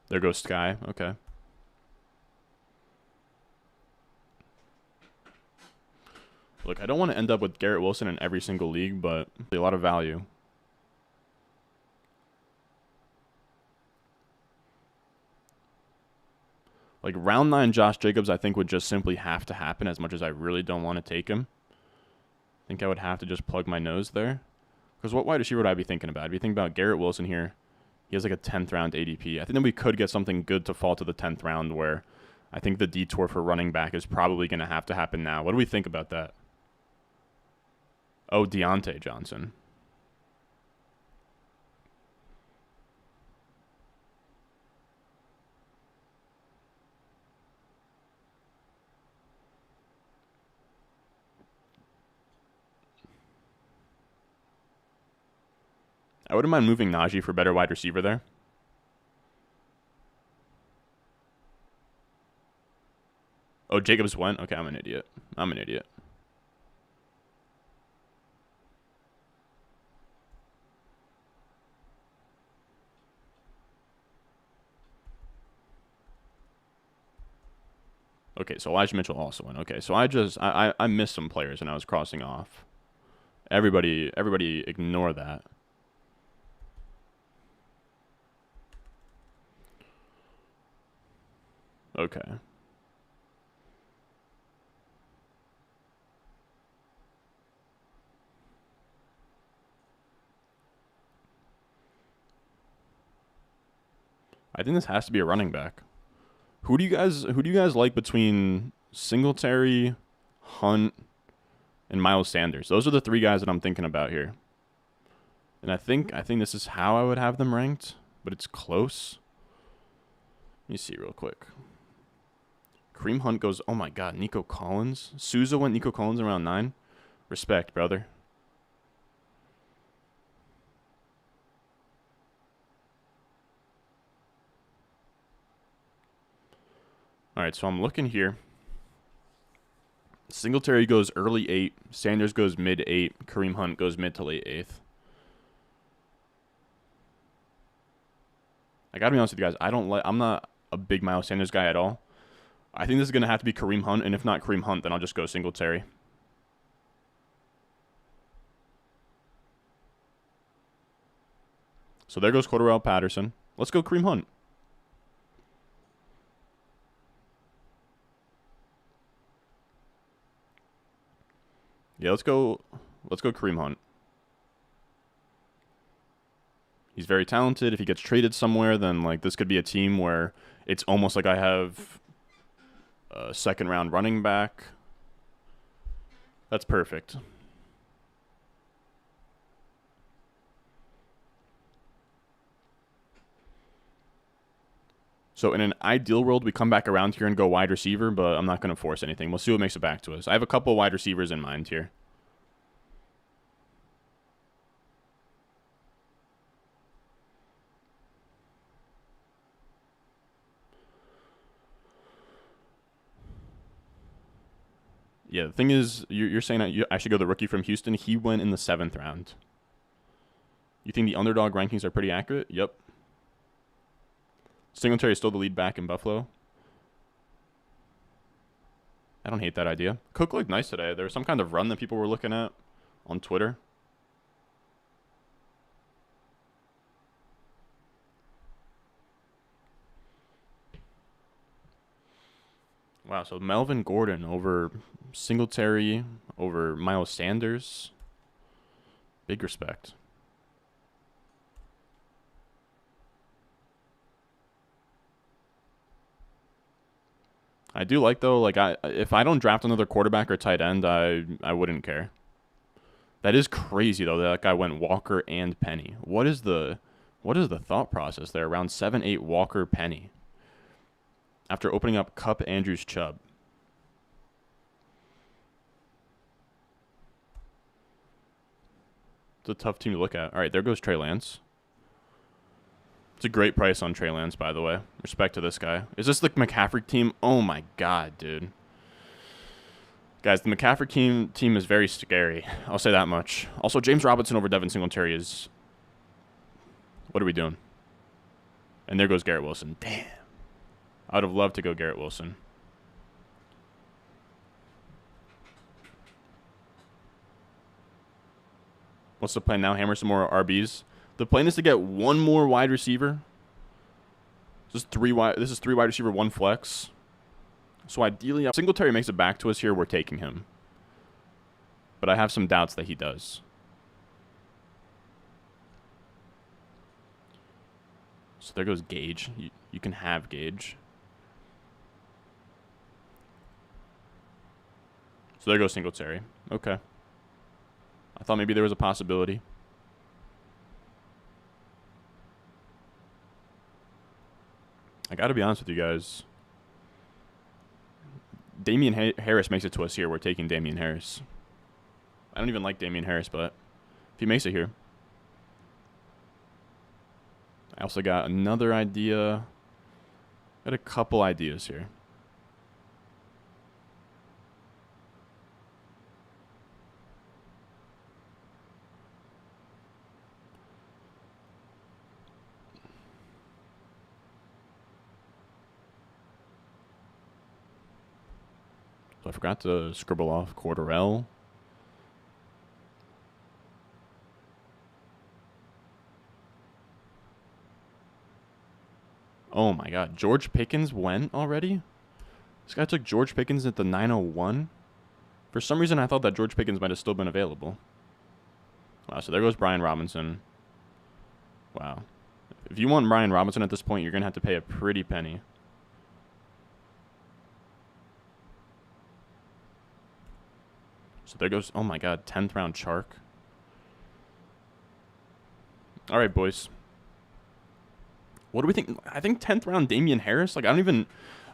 There goes Sky. Okay. Look, I don't want to end up with Garrett Wilson in every single league, but a lot of value. Like round 9 Josh Jacobs, I think would just simply have to happen as much as I really don't want to take him. I think I would have to just plug my nose there. Because what wide receiver would I be thinking about? I'd be thinking about Garrett Wilson here. He has like a 10th round ADP. I think that we could get something good to fall to the 10th round where I think the detour for running back is probably going to happen now. What do we think about that? Oh, Deontay Johnson. I wouldn't mind moving Najee for better wide receiver there. Oh, Jacobs went? Okay, I'm an idiot. I'm an idiot. Okay, so Elijah Mitchell also went. Okay, so I missed some players when I was crossing off. Everybody ignore that. Okay. I think this has to be a running back. Who do you guys like between Singletary, Hunt, and Miles Sanders? Those are the 3 guys that I'm thinking about here. And I think this is how I would have them ranked, but it's close. Let me see real quick. Kareem Hunt goes, oh my god, Nico Collins. Sousa went Nico Collins around 9. Respect, brother. All right, so I'm looking here. Singletary goes early 8. Sanders goes mid 8. Kareem Hunt goes mid to late 8th. I gotta be honest with you guys. I'm not a big Miles Sanders guy at all. I think this is gonna have to be Kareem Hunt, and if not Kareem Hunt, then I'll just go Singletary. So there goes Cordarrelle Patterson. Let's go Kareem Hunt. Yeah, let's go Kareem Hunt. He's very talented. If he gets traded somewhere, then like this could be a team where it's almost like I have a second round running back. That's perfect. So in an ideal world, we come back around here and go wide receiver, but I'm not going to force anything. We'll see what makes it back to us. I have a couple of wide receivers in mind here. Yeah, the thing is, you're saying that I should go the rookie from Houston. He went in the 7th round. You think the underdog rankings are pretty accurate? Yep. Singletary is still the lead back in Buffalo. I don't hate that idea. Cook looked nice today. There was some kind of run that people were looking at on Twitter. Wow, so Melvin Gordon over Singletary, over Miles Sanders. Big respect. I do like, though, like if I don't draft another quarterback or tight end, I wouldn't care. That is crazy, though, that guy went Walker and Penny. What is the thought process there? Around 7-8 Walker Penny. After opening up Kupp, Andrews, Chubb. It's a tough team to look at. All right, there goes Trey Lance. It's a great price on Trey Lance, by the way. Respect to this guy. Is this the McCaffrey team? Oh, my God, dude. Guys, the McCaffrey team is very scary. I'll say that much. Also, James Robinson over Devin Singletary is... What are we doing? And there goes Garrett Wilson. Damn. I would have loved to go Garrett Wilson. What's the plan now? Hammer some more RBs. The plan is to get one more wide receiver. This is three wide receiver, one flex. So ideally, if Singletary makes it back to us here, we're taking him. But I have some doubts that he does. So there goes Gage. You can have Gage. So there goes Singletary. Okay. I thought maybe there was a possibility. I got to be honest with you guys. Damian Harris makes it to us here. We're taking Damian Harris. I don't even like Damian Harris, but if he makes it here. I also got another idea. Got a couple ideas here. So I forgot to scribble off Cordarrelle. Oh my God, George Pickens went already? This guy took George Pickens at the 901. For some reason, I thought that George Pickens might have still been available. Wow, so there goes Brian Robinson. Wow. If you want Brian Robinson at this point, you're going to have to pay a pretty penny. So there goes, oh my God, 10th round Chark. All right, boys. What do we think? I think 10th round Damian Harris. Like, I don't even.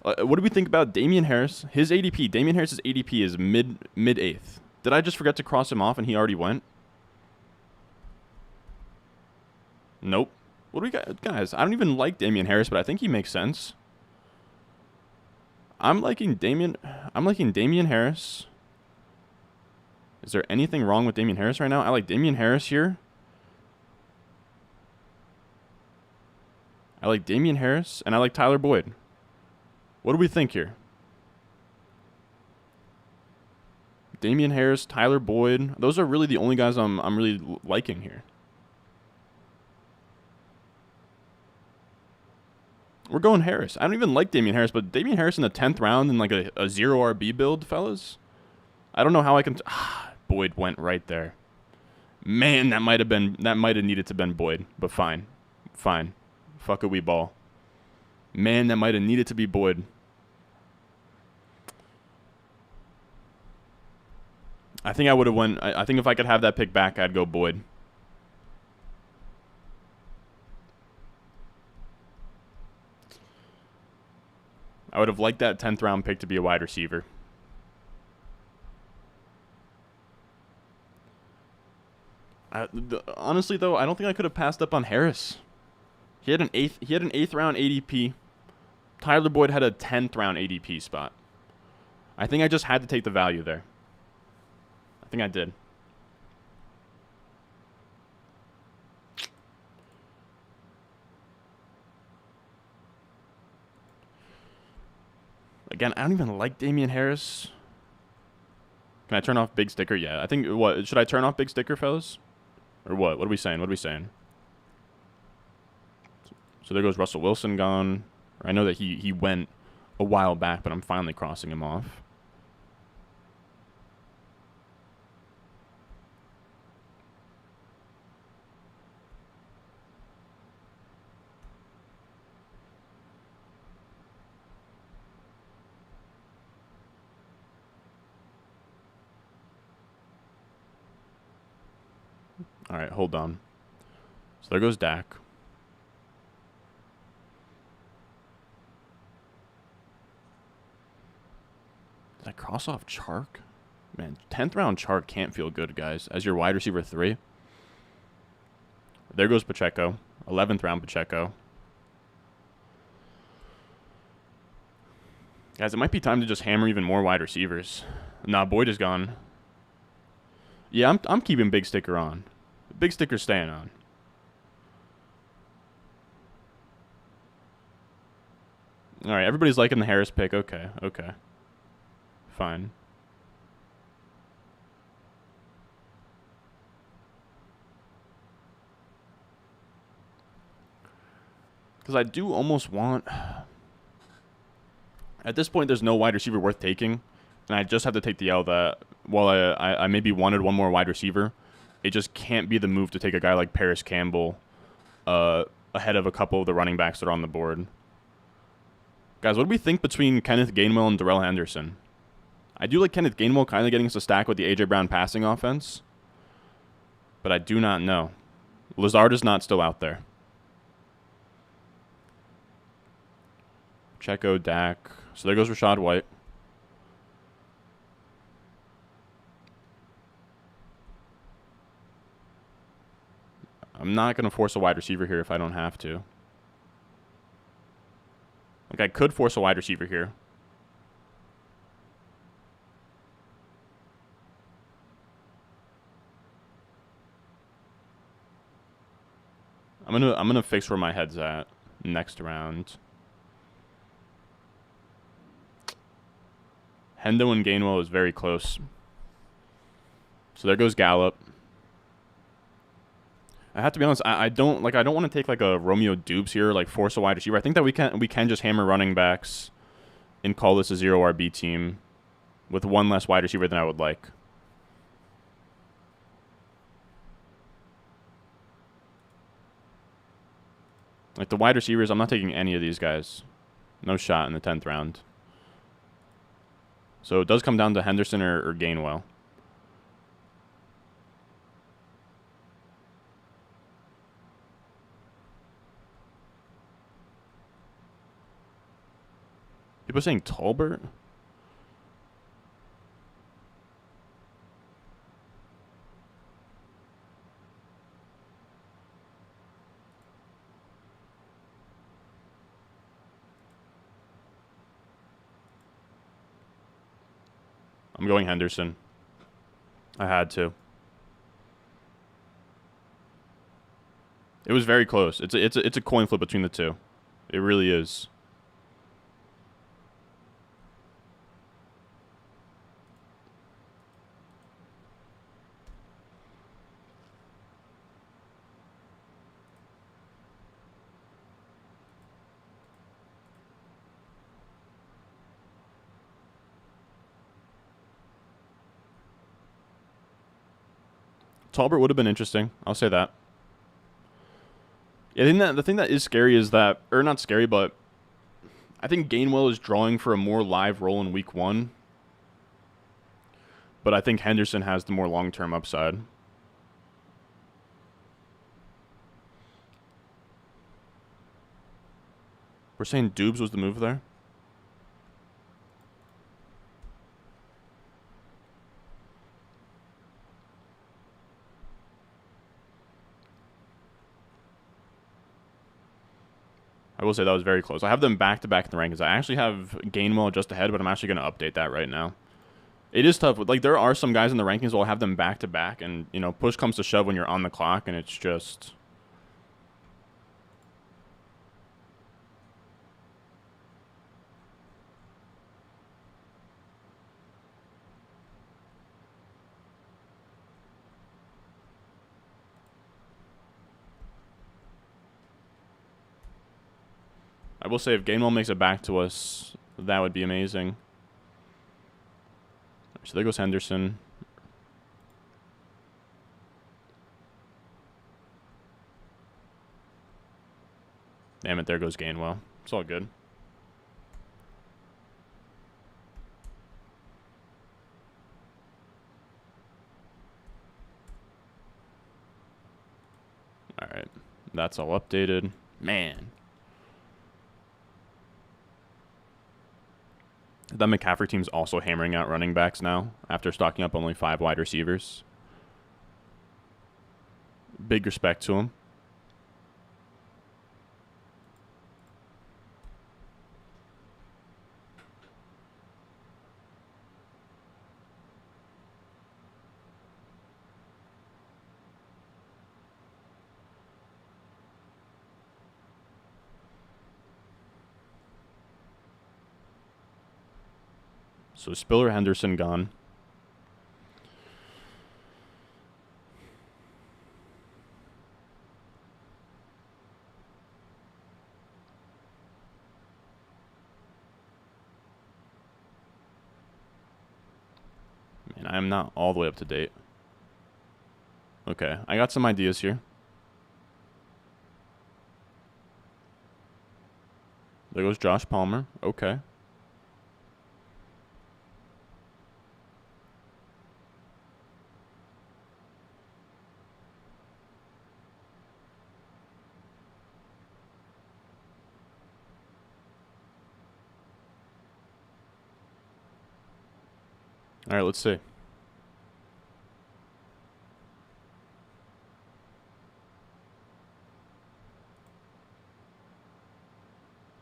What do we think about Damian Harris? His ADP. Damian Harris's ADP is mid 8th. Did I just forget to cross him off and he already went? Nope. What do we got, guys? I don't even like Damian Harris, but I think he makes sense. I'm liking Damian Harris. Is there anything wrong with Damian Harris right now? I like Damian Harris here. I like Damian Harris, and I like Tyler Boyd. What do we think here? Damian Harris, Tyler Boyd. Those are really the only guys I'm really liking here. We're going Harris. I don't even like Damian Harris, but Damian Harris in the 10th round in like a 0 RB build, fellas. I don't know how I can... Boyd went right there. Man, that might have needed to been Boyd, but fine. Fine. Fuck it, we ball. Man, that might have needed to be Boyd. I think I would have went... I think if I could have that pick back, I'd go Boyd. I would have liked that 10th round pick to be a wide receiver. Honestly, though, I don't think I could have passed up on Harris. He had an 8th round ADP. Tyler Boyd had a 10th round ADP spot. I think I just had to take the value there. I think I did. Again, I don't even like Damian Harris. Can I turn off big sticker? Yeah, I think, what, should I turn off big sticker, fellas? Or what? What are we saying? What are we saying? So there goes Russell Wilson gone. I know that he went a while back, but I'm finally crossing him off. All right, hold on. So there goes Dak. Did I cross off Chark? Man, 10th round Chark can't feel good, guys. As your wide receiver 3. There goes Pacheco. 11th round Pacheco. Guys, it might be time to just hammer even more wide receivers. Nah, Boyd is gone. Yeah, I'm keeping big sticker on. Big sticker's staying on. All right, everybody's liking the Harris pick. Okay. Fine. Because I do almost want... At this point, there's no wide receiver worth taking. And I just have to take the L that while I maybe wanted one more wide receiver, it just can't be the move to take a guy like Paris Campbell ahead of a couple of the running backs that are on the board. Guys, what do we think between Kenneth Gainwell and Darrell Henderson? I do like Kenneth Gainwell kind of getting us a stack with the A.J. Brown passing offense. But I do not know. Lazard is not still out there. Checo, Dak. So there goes Rachaad White. I'm not going to force a wide receiver here if I don't have to. Like, I could force a wide receiver here. I'm gonna fix where my head's at next round. Hendo and Gainwell is very close. So there goes Gallup. I have to be honest, I don't want to take like a Romeo Dubes here, like force a wide receiver. I think that we can just hammer running backs and call this a 0 RB team with one less wide receiver than I would like. Like the wide receivers, I'm not taking any of these guys. No shot in the 10th round. So it does come down to Henderson or Gainwell. People are saying Tolbert? I'm going Henderson. I had to. It was very close. It's a coin flip between the two. It really is. Talbert would have been interesting. I'll say that. Yeah, the thing that is scary is that, or not scary, but I think Gainwell is drawing for a more live role in week 1. But I think Henderson has the more long-term upside. We're saying Dubes was the move there? I will say that was very close. I have them back-to-back in the rankings. I actually have Gainwell just ahead, but I'm actually going to update that right now. It is tough. Like, there are some guys in the rankings who will have them back-to-back, and, you know, push comes to shove when you're on the clock, and it's just... I will say if Gainwell makes it back to us, that would be amazing. So there goes Henderson. Damn it, there goes Gainwell. It's all good. All right, that's all updated. Man. The McCaffrey team's also hammering out running backs now after stocking up only 5 wide receivers. Big respect to him. So Spiller, Henderson gone. Man, I am not all the way up to date. Okay, I got some ideas here. There goes Josh Palmer. Okay. All right, let's see.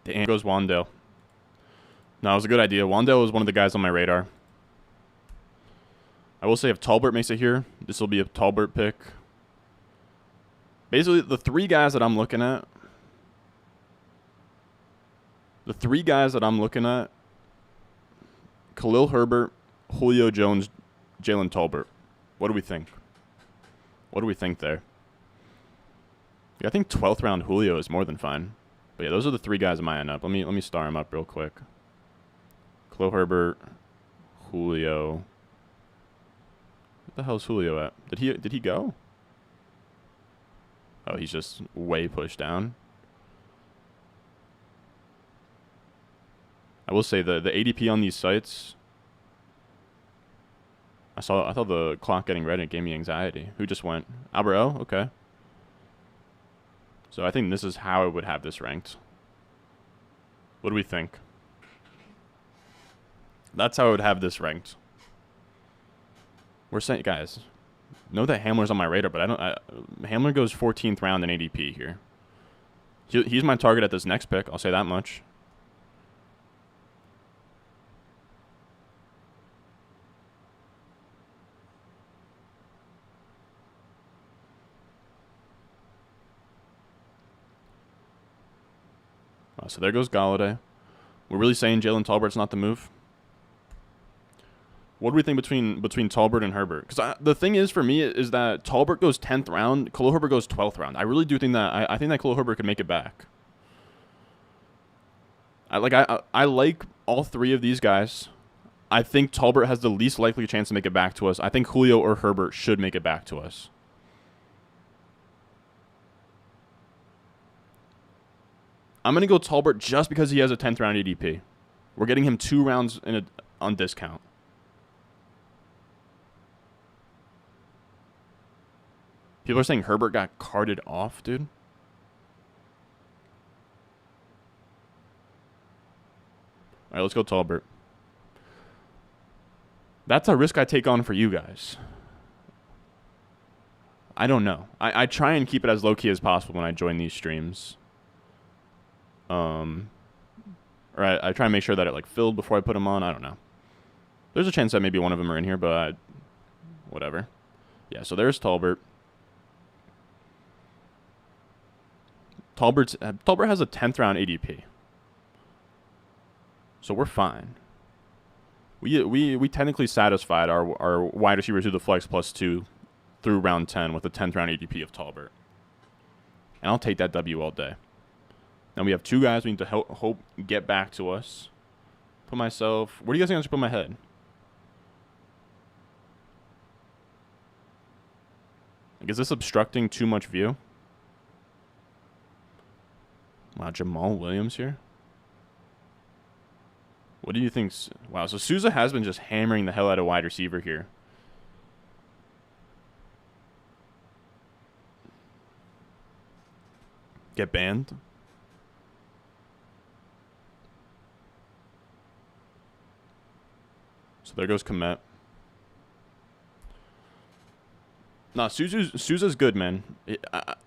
Damn, goes Wandale. No, it was a good idea. Wandale was one of the guys on my radar. I will say if Talbert makes it here, this will be a Talbert pick. Basically, the 3 guys that I'm looking at. Khalil Herbert, Julio Jones, Jalen Talbert. What do we think? What do we think there? Yeah, I think 12th round Julio is more than fine. But yeah, those are the 3 guys in my end up. Let me star them up real quick. Khalil Herbert, Julio. What the hell is Julio at? Did he go? Oh, he's just way pushed down. I will say the ADP on these sites. I thought the clock getting red and it gave me anxiety. Who just went? Albert O? Okay. So I think this is how I would have this ranked. What do we think? That's how I would have this ranked. We're saying, guys, know that Hamler's on my radar, but Hamler goes 14th round in ADP here. He's my target at this next pick. I'll say that much. So there goes Galladay. We're really saying Jalen Tolbert's not the move? What do we think between Tolbert and Herbert? Because the thing is, for me, is that Tolbert goes 10th round, Khalil Herbert goes 12th round. I really do think that I think that Khalil Herbert could make it back. I like all three of these guys. I think Tolbert has the least likely chance to make it back to us. I think Julio or Herbert should make it back to us. I'm going to go Tolbert just because he has a 10th round ADP. We're getting him 2 rounds on discount. People are saying Herbert got carted off, dude. All right, let's go Tolbert. That's a risk I take on for you guys. I don't know. I try and keep it as low-key as possible when I join these streams. Or I try and make sure that it like filled before I put them on. I don't know. There's a chance that maybe one of them are in here, but whatever. Yeah, so there's Tolbert. Tolbert has a 10th round ADP. So we're fine. We technically satisfied our wide receivers through the flex +2 through round 10 with a 10th round ADP of Tolbert. And I'll take that W all day. Now we have 2 guys we need to hope get back to us. Put myself... Where do you guys think I should put my head? Like, is this obstructing too much view? Wow, Jamal Williams here. What do you think? Wow, so Sousa has been just hammering the hell out of wide receiver here. Get banned? So there goes Komet. No, Sousa's good, man.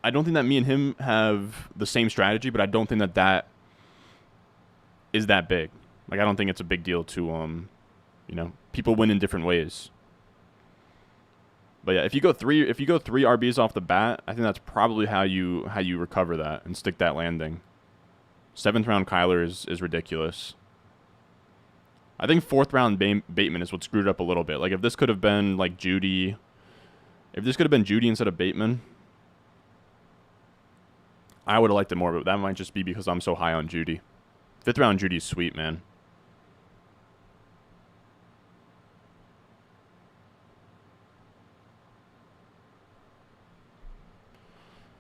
I don't think that me and him have the same strategy, but I don't think that is that big. Like, I don't think it's a big deal to, people win in different ways. But yeah, if you go three RBs off the bat, I think that's probably how you recover that and stick that landing. 7th round Kyler is ridiculous. I think 4th round Bateman is what screwed up a little bit. Like, if this could have been like Judy, instead of Bateman, I would have liked it more. But that might just be because I'm so high on Judy. 5th round Judy's sweet, man.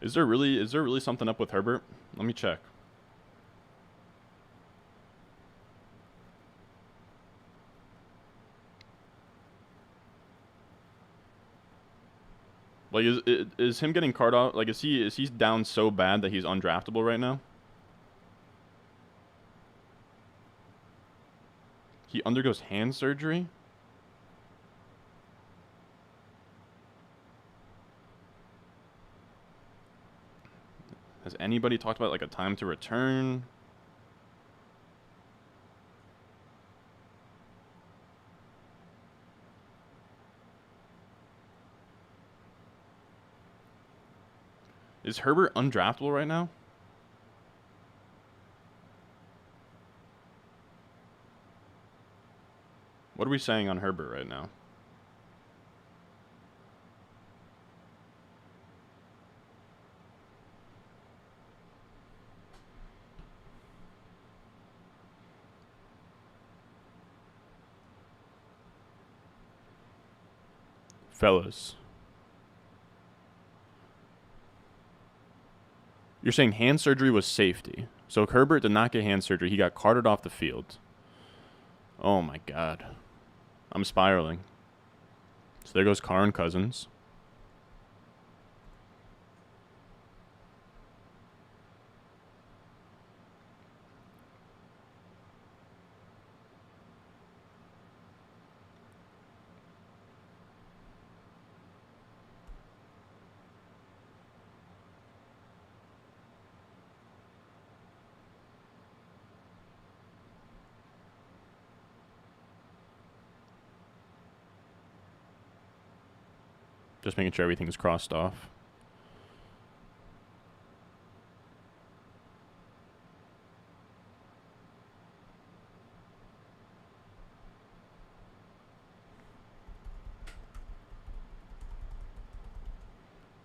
Is there really something up with Herbert? Let me check. Like, is him getting card off? Like, is he down so bad that he's undraftable right now? He undergoes hand surgery? Has anybody talked about, like, a time to return? Is Herbert undraftable right now? What are we saying on Herbert right now? Fellas. You're saying hand surgery was safety. So Herbert did not get hand surgery. He got carted off the field. Oh my God. I'm spiraling. So there goes Carr and Cousins. Just making sure everything is crossed off.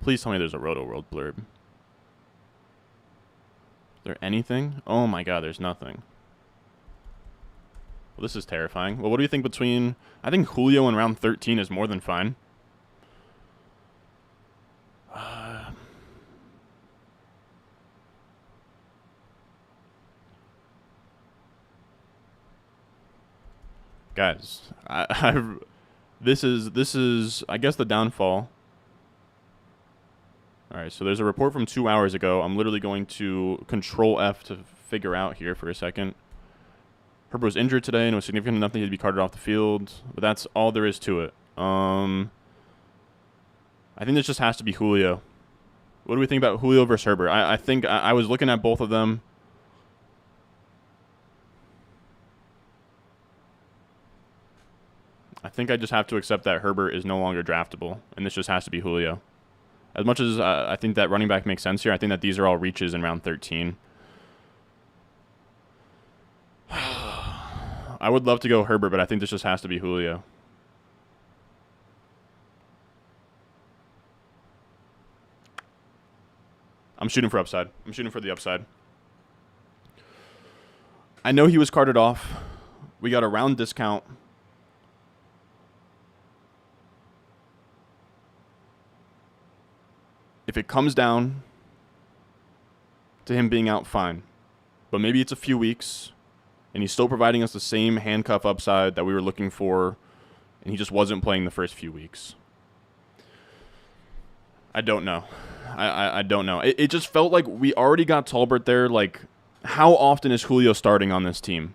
Please tell me there's a Roto World blurb. Is there anything? Oh my god, there's nothing. Well, this is terrifying. Well, what do you think between... I think Julio in round 13 is more than fine. Guys, this is I guess the downfall. All right, so there's a report from 2 hours ago. I'm literally going to Control F to figure out here for a second. Herbert was injured today and was significant enough that he'd be carted off the field, but that's all there is to it. I think this just has to be Julio. What do we think about Julio versus Herbert? I think I was looking at both of them. I think I just have to accept that Herbert is no longer draftable, and this just has to be Julio. As much as I think that running back makes sense here, I think that these are all reaches in round 13. I would love to go Herbert, but I think this just has to be Julio. I'm shooting for upside. I'm shooting for the upside. I know he was carted off. We got a round discount. If it comes down to him being out, fine. But maybe it's a few weeks, and he's still providing us the same handcuff upside that we were looking for, and he just wasn't playing the first few weeks. I don't know. I don't know. It just felt like we already got Tolbert there. Like, how often is Julio starting on this team?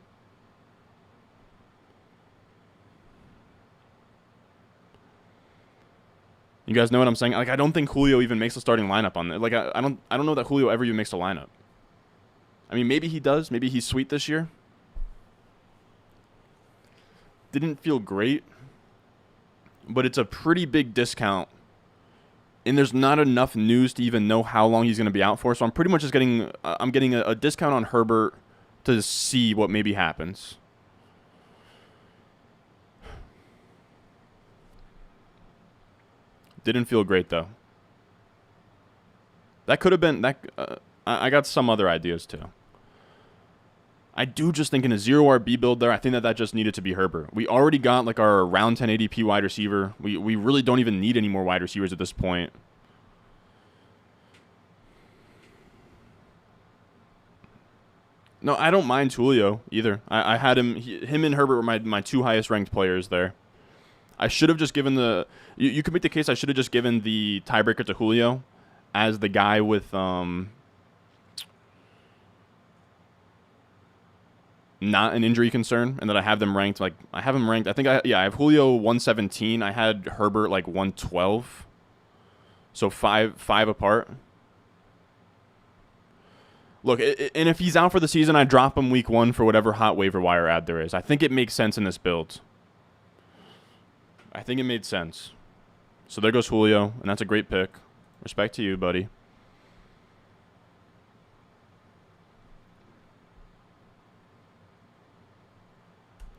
You guys know what I'm saying? Like, I don't think Julio even makes a starting lineup on it. Like, I don't know that Julio ever even makes a lineup. I mean, maybe he does. Maybe he's sweet this year. Didn't feel great, but it's a pretty big discount, and there's not enough news to even know how long he's going to be out for. So I'm pretty much just getting a discount on Herbert to see what maybe happens. Didn't feel great, though. That could have been... I got some other ideas, too. I do just think in a 0 RB build there, I think that just needed to be Herbert. We already got, like, our round 10 ADP wide receiver. We really don't even need any more wide receivers at this point. No, I don't mind Julio, either. I had him... Him and Herbert were my two highest ranked players there. I should have just given the... You could make the case I should have just given the tiebreaker to Julio as the guy with not an injury concern, and that I have them ranked. Like, I have him ranked... I have Julio 117. I had Herbert, like, 112. So five apart. Look, and if he's out for the season, I drop him week 1 for whatever hot waiver wire ad there is. I think it makes sense in this build. I think it made sense. So there goes Julio, and that's a great pick. Respect to you, buddy.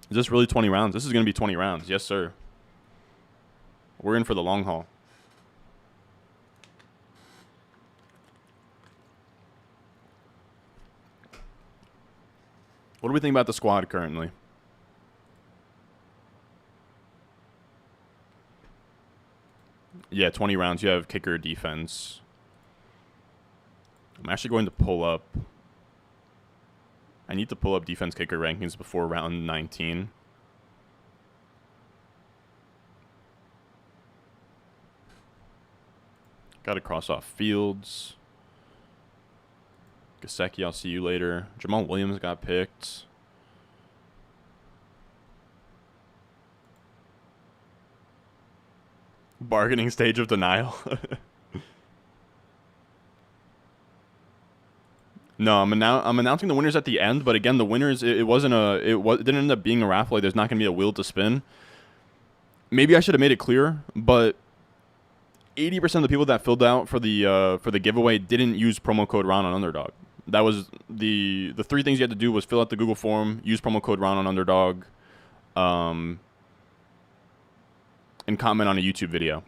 Is this really 20 rounds? This is going to be 20 rounds. Yes, sir. We're in for the long haul. What do we think about the squad currently? Yeah, 20 rounds. You have kicker, defense. I'm actually going to pull up. I need to pull up defense kicker rankings before round 19. Got to cross off Fields. Gesicki, I'll see you later. Jamal Williams got picked. Bargaining stage of denial. No, I'm announcing the winners at the end, but again, the winners it didn't end up being a raffle. Like, there's not going to be a wheel to spin. Maybe I should have made it clearer, but 80% of the people that filled out for the giveaway didn't use promo code Ron on Underdog. That was the 3 things you had to do was fill out the Google form, use promo code Ron on Underdog, and comment on a YouTube video.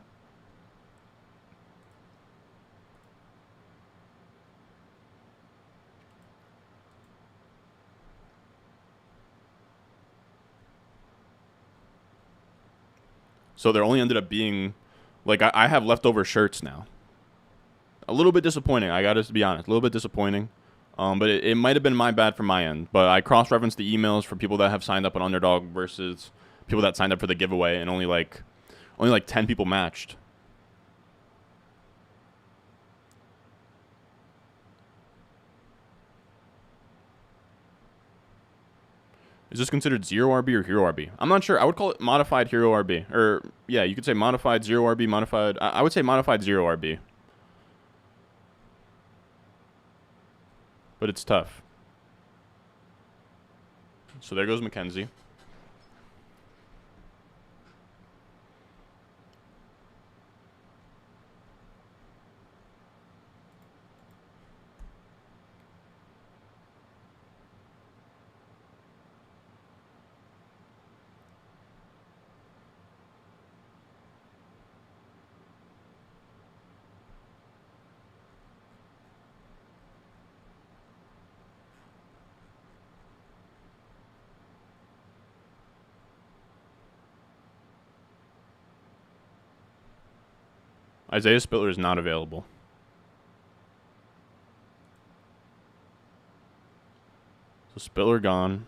So there only ended up being, like, I have leftover shirts now. A little bit disappointing. I got to be honest. A little bit disappointing. But it might have been my bad from my end. But I cross-referenced the emails for people that have signed up on Underdog versus people that signed up for the giveaway, and only like 10 people matched. Is this considered 0 RB or hero RB? I'm not sure. I would call it modified hero RB. Or, yeah, you could say modified 0 RB, modified. I would say modified 0 RB. But it's tough. So there goes Mackenzie. Isaiah Spiller is not available. So Spiller gone.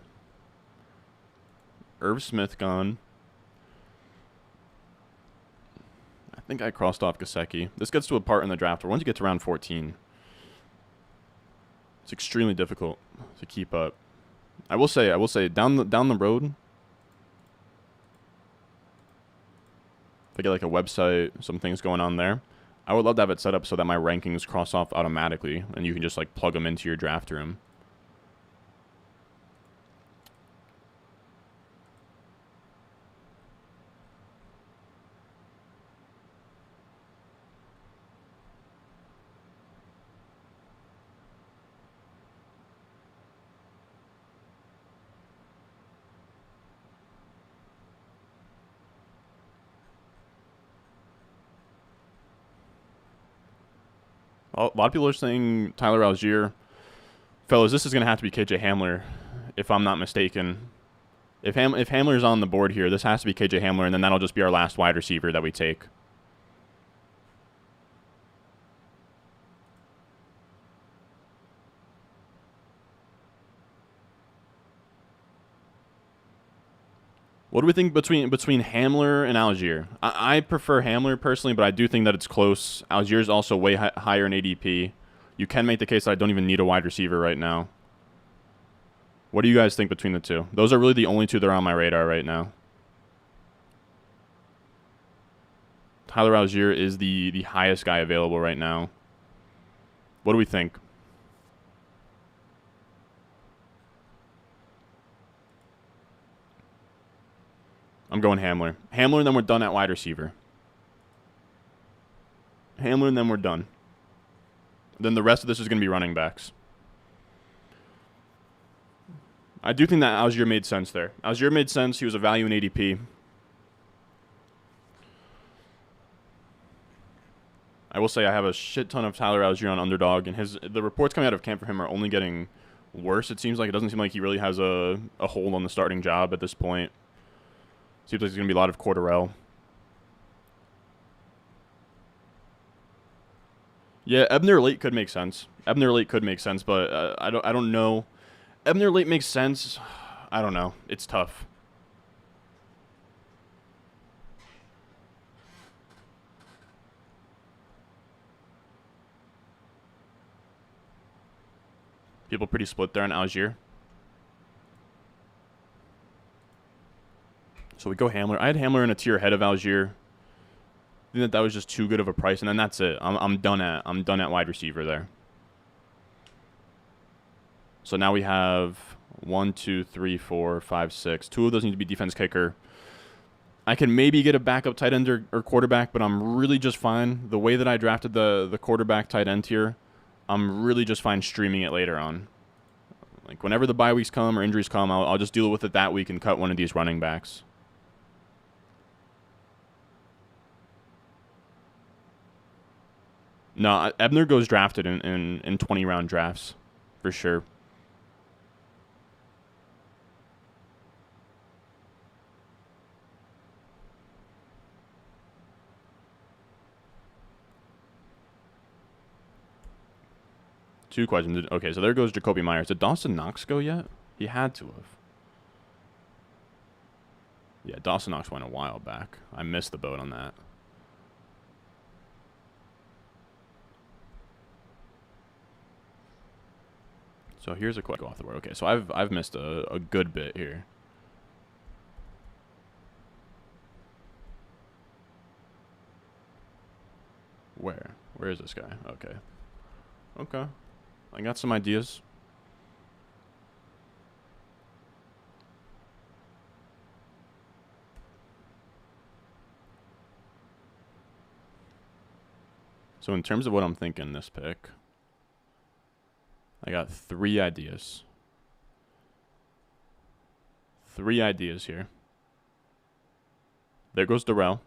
Irv Smith gone. I think I crossed off Gesicki. This gets to a part in the draft where once you get to round 14, it's extremely difficult to keep up. I will say down the road, if I get like a website, some things going on there, I would love to have it set up so that my rankings cross off automatically and you can just like plug them into your draft room. A lot of people are saying Tyler Algier. Fellas, this is going to have to be KJ Hamler, if I'm not mistaken. If Hamler's on the board here, this has to be KJ Hamler, and then that'll just be our last wide receiver that we take. What do we think between Hamler and Algier? I prefer Hamler personally, but I do think that it's close. Algier's also way higher in ADP. You can make the case that I don't even need a wide receiver right now. What do you guys think between the two? Those are really the only two that are on my radar right now. Tyler Algier is the highest guy available right now. What do we think? I'm going Hamler. Hamler, and then we're done at wide receiver. Hamler, and then we're done. Then the rest of this is going to be running backs. I do think that Algier made sense there. Algier made sense. He was a value in ADP. I will say I have a shit ton of Tyler Algier on Underdog, and the reports coming out of camp for him are only getting worse. It seems like it doesn't seem like he really has a hold on the starting job at this point. Seems like there's going to be a lot of Cordarrelle. Yeah, Ebner late could make sense. Ebner late could make sense, but I don't know. Ebner late makes sense. I don't know. It's tough. People pretty split there on Algier. So we go Hamler. I had Hamler in a tier ahead of Algier. I think that was just too good of a price, and then that's it. I'm done at wide receiver there. So now we have 1, 2, 3, 4, 5, 6. 2 of those need to be defense kicker. I can maybe get a backup tight end or quarterback, but I'm really just fine. The way that I drafted the quarterback tight end tier, I'm really just fine streaming it later on. Like whenever the bye weeks come or injuries come, I'll just deal with it that week and cut one of these running backs. No, Ebner goes drafted in 20-round drafts, for sure. Two questions. Okay, so there goes Jacoby Myers. Did Dawson Knox go yet? He had to have. Yeah, Dawson Knox went a while back. I missed the boat on that. So here's a quick off the board. Okay, so I've missed a good bit here. Where is this guy? Okay. Okay. I got some ideas. So in terms of what I'm thinking this pick, I got 3 ideas. 3 ideas here. There goes Darrell.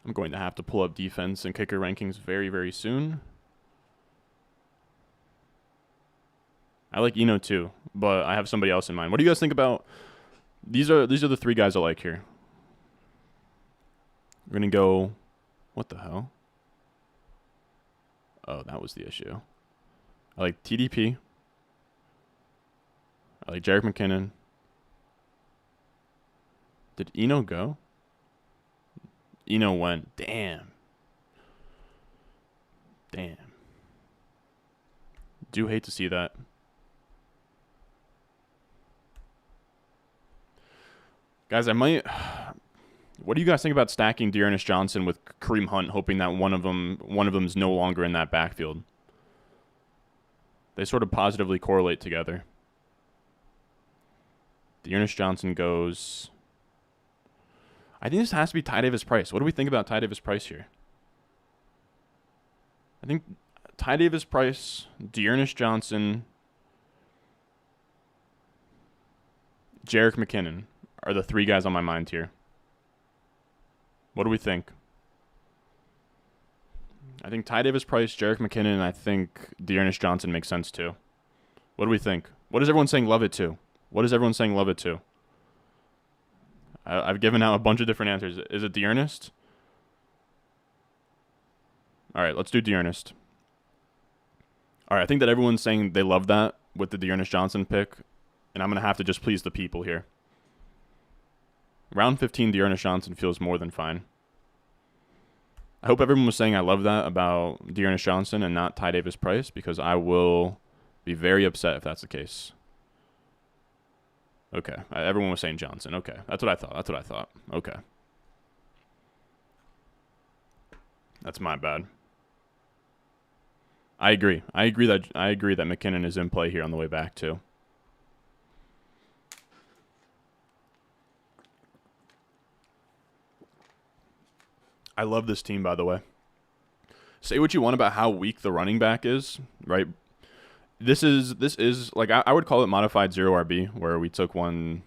I'm going to have to pull up defense and kicker rankings very, very soon. I like Eno too, but I have somebody else in mind. What do you guys think about these are the 3 guys I like here. We're gonna go. What the hell? Oh, that was the issue. I like TDP. I like Jerick McKinnon. Did Eno go? Eno went. Damn. Do hate to see that. Guys, I might. What do you guys think about stacking Dearness Johnson with Kareem Hunt, hoping that one of them's no longer in that backfield? They sort of positively correlate together. Dearness Johnson goes. I think this has to be Ty Davis Price. What do we think about Ty Davis Price here? I think Ty Davis Price, Dearness Johnson, Jerick McKinnon are the 3 guys on my mind here. What do we think? I think Ty Davis Price, Jerick McKinnon, and I think Dearness Johnson makes sense too. What do we think? What is everyone saying love it to? What is everyone saying love it to? I've given out a bunch of different answers. Is it Dearness? All right, let's do Dearness. All right, I think that everyone's saying they love that with the Dearness Johnson pick, and I'm going to have to just please the people here. Round 15, Dearness Johnson feels more than fine. I hope everyone was saying I love that about Dearness Johnson and not Ty Davis Price, because I will be very upset if that's the case. Okay. Everyone was saying Johnson. Okay. That's what I thought. Okay. That's my bad. I agree. I agree that McKinnon is in play here on the way back too. I love this team, by the way. Say what you want about how weak the running back is, right? This is like I would call it modified 0 RB, where we took one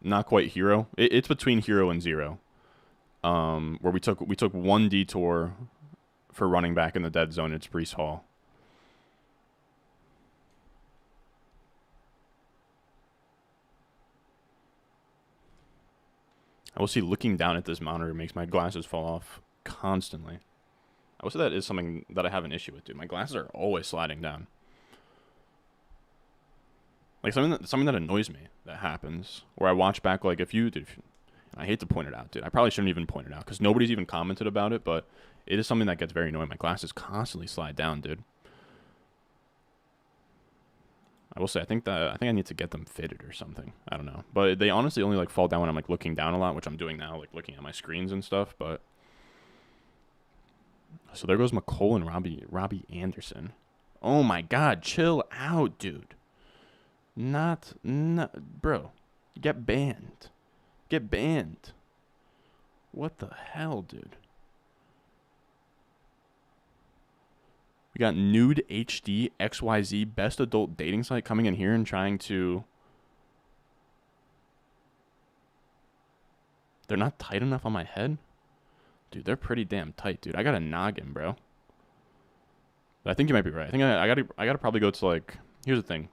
not quite hero. It's between hero and 0. Where we took one detour for running back in the dead zone. It's Breece Hall. I will see looking down at this monitor makes my glasses fall off constantly. I will say that is something that I have an issue with, dude. My glasses are always sliding down. Like something that annoys me that happens, where I watch back, like if I hate to point it out, dude. I probably shouldn't even point it out because nobody's even commented about it, but it is something that gets very annoying. My glasses constantly slide down, dude. I will say I think I need to get them fitted or something. I don't know, but they honestly only like fall down when I'm like looking down a lot, which I'm doing now, like looking at my screens and stuff. But so there goes McCole and Robbie Anderson. Oh my God, chill out, dude. Not, bro. Get banned. Get banned. What the hell, dude? We got Nude HD XYZ best adult dating site coming in here and trying to. They're not tight enough on my head. Dude, they're pretty damn tight, dude. I got a noggin, bro. But I think you might be right. I think I gotta probably go to like. Here's the thing.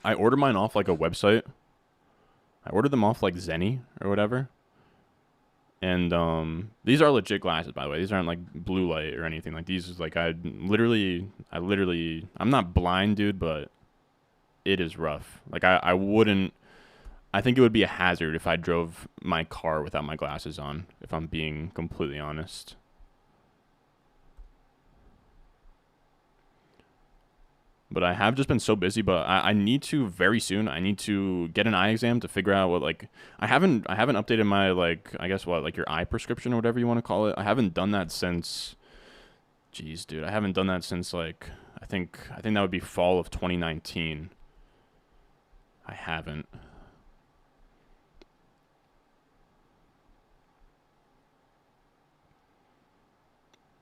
I ordered mine off like a website. I ordered them off like Zenny or whatever. And these are legit glasses, by the way. These aren't like blue light or anything. Like these is like I'm not blind, dude, but it is rough. Like I wouldn't. I think it would be a hazard if I drove my car without my glasses on, if I'm being completely honest. But I have just been so busy, but I need to very soon. I need to get an eye exam to figure out what, like, I haven't updated my, like, I guess what, like your eye prescription or whatever you want to call it. I haven't done that since, jeez, dude, I haven't done that since, like, I think that would be fall of 2019. I haven't.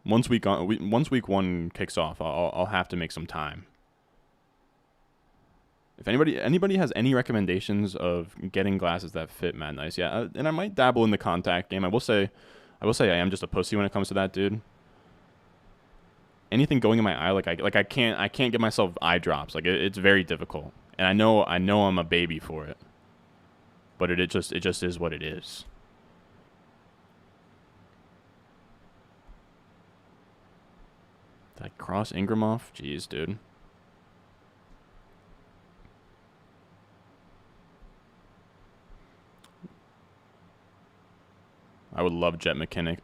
Once week 1 kicks off, I'll have to make some time. If anybody has any recommendations of getting glasses that fit Mad Nice, yeah, and I might dabble in the contact game. I will say I am just a pussy when it comes to that, dude. Anything going in my eye, I can't get myself eye drops. Like it's very difficult, and I know I'm a baby for it, but it just is what it is. Did I cross Ingram off? Jeez, dude. I would love Jet McKinnon.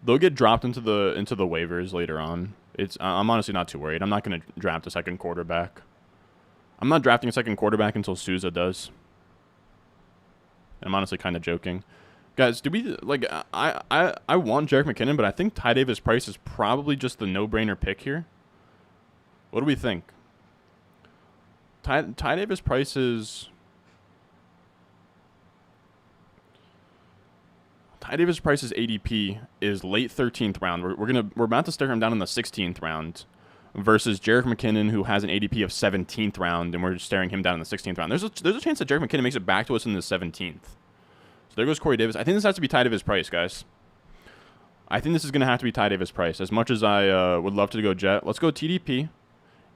They'll get dropped into the waivers later on. I'm honestly not too worried. I'm not going to draft a second quarterback. I'm not drafting a second quarterback until Sousa does. I'm honestly kind of joking. Guys, do we, like, I want Jerick McKinnon, but I think Ty Davis Price is probably just the no-brainer pick here. What do we think? Ty Davis Price's ADP is late 13th round. We're about to stare him down in the 16th round versus Jerick McKinnon, who has an ADP of 17th round, and we're staring him down in the 16th round. There's a chance that Jerick McKinnon makes it back to us in the 17th. So there goes Corey Davis. I think this has to be Ty Davis Price, guys. I think this is going to have to be Ty Davis Price. As much as I would love to go Jet, let's go TDP.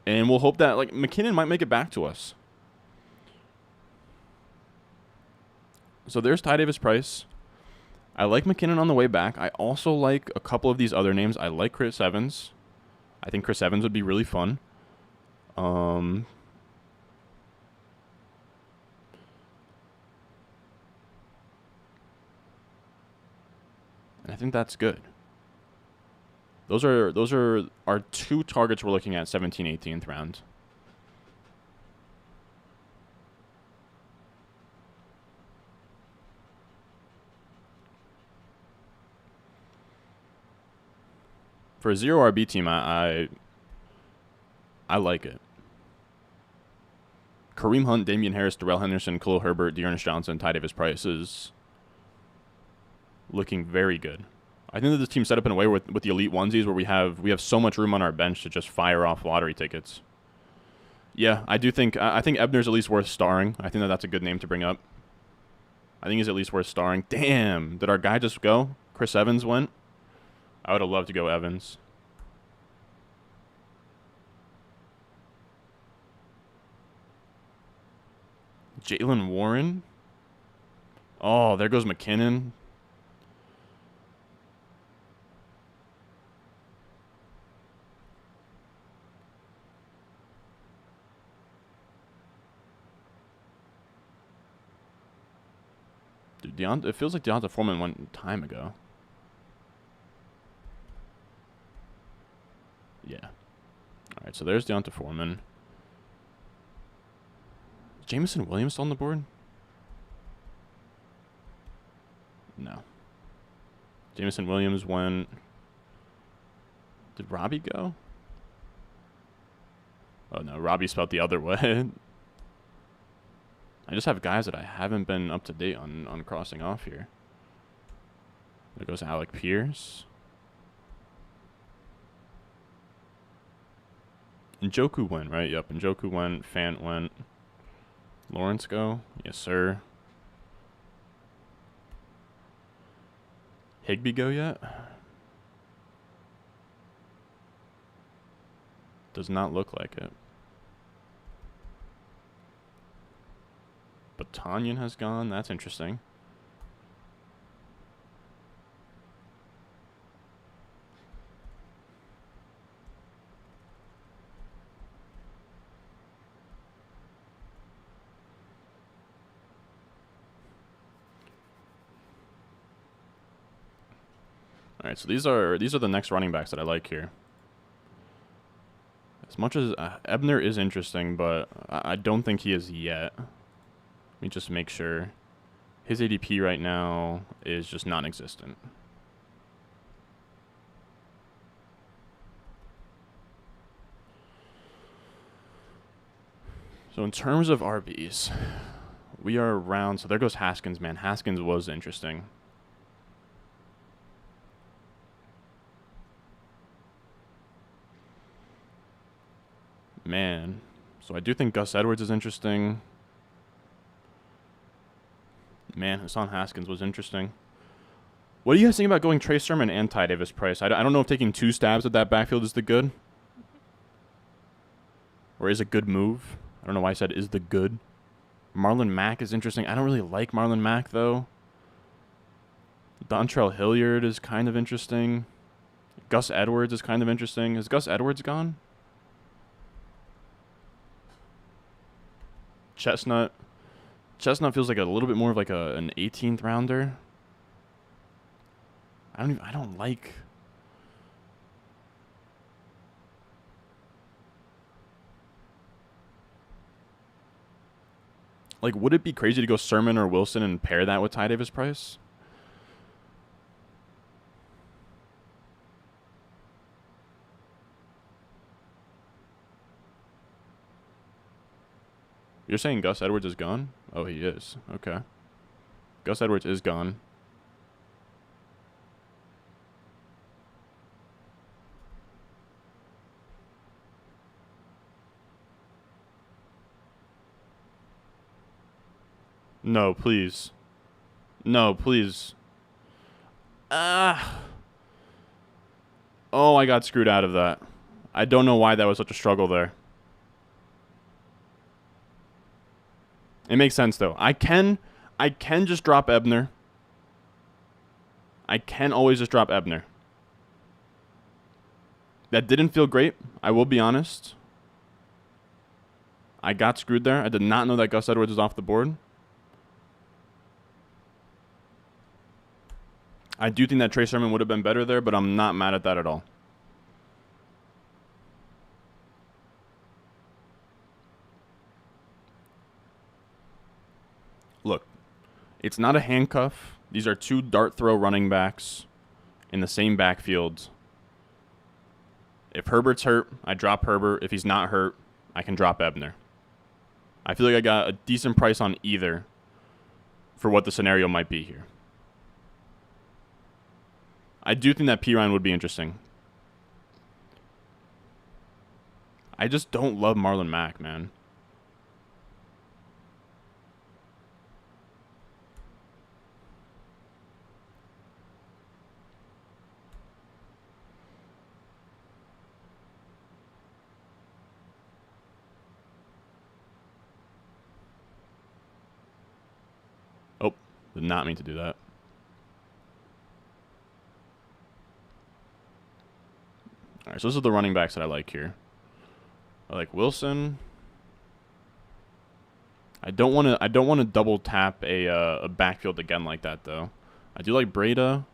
And we'll hope that, like, McKinnon might make it back to us. So there's Ty Davis Price. I like McKinnon on the way back. I also like a couple of these other names. I like Chris Evans. I think Chris Evans would be really fun. And I think that's good. Those are our two targets we're looking at 17th, 18th round. For a 0 RB team, I like it. Kareem Hunt, Damian Harris, Darrell Henderson, Khalil Herbert, Dearness Johnson, Ty Davis Price is looking very good. I think that this team's set up in a way with the elite onesies where we have so much room on our bench to just fire off lottery tickets. Yeah, I think Ebner's at least worth starring. I think that's a good name to bring up. I think he's at least worth starring. Damn, did our guy just go? Chris Evans went? I would have loved to go Evans. Jaylen Warren? Oh, there goes McKinnon. Dude, it feels like Deonta Foreman went time ago. Yeah. All right, so there's Deonta Foreman. Is Jameson Williams still on the board? No. Jameson Williams went. Did Robbie go? Oh, no. Robbie spelled the other way. I just have guys that I haven't been up to date on crossing off here. There goes Alec Pierce. Njoku went, right? Yep, Njoku went. Fant went. Lawrence go? Yes, sir. Higbee go yet? Does not look like it. Batanyan has gone. That's interesting. All right, so these are the next running backs that I like here. As much as Ebner is interesting, but I don't think he is yet. Let me just make sure. His ADP right now is just non-existent. So in terms of RBs, we are around. So there goes Haskins, man. Haskins was interesting. Man. So I do think Gus Edwards is interesting. Man, Hassan Haskins was interesting. What do you guys think about going Trey Sermon and Ty Davis Price? I don't know if taking 2 stabs at that backfield is the good. Or is a good move. I don't know why I said is the good. Marlon Mack is interesting. I don't really like Marlon Mack, though. Dontrell Hilliard is kind of interesting. Gus Edwards is kind of interesting. Is Gus Edwards gone? Chestnut feels like a little bit more of like an 18th rounder. I don't like. Like, would it be crazy to go Sermon or Wilson and pair that with Ty Davis Price? You're saying Gus Edwards is gone? Oh, he is. Okay. Gus Edwards is gone. No, please. No, please. Ah. Oh, I got screwed out of that. I don't know why that was such a struggle there. It makes sense, though. I can just drop Ebner. I can always just drop Ebner. That didn't feel great. I will be honest. I got screwed there. I did not know that Gus Edwards was off the board. I do think that Trey Sermon would have been better there, but I'm not mad at that at all. Look, it's not a handcuff. These are 2 dart throw running backs in the same backfield. If Herbert's hurt, I drop Herbert. If he's not hurt, I can drop Ebner. I feel like I got a decent price on either for what the scenario might be here. I do think that Pirine would be interesting. I just don't love Marlon Mack, man. Oh, did not mean to do that. All right, so this is the running backs that I like here. I like Wilson. I don't want to double tap a backfield again like that though. I do like Breda.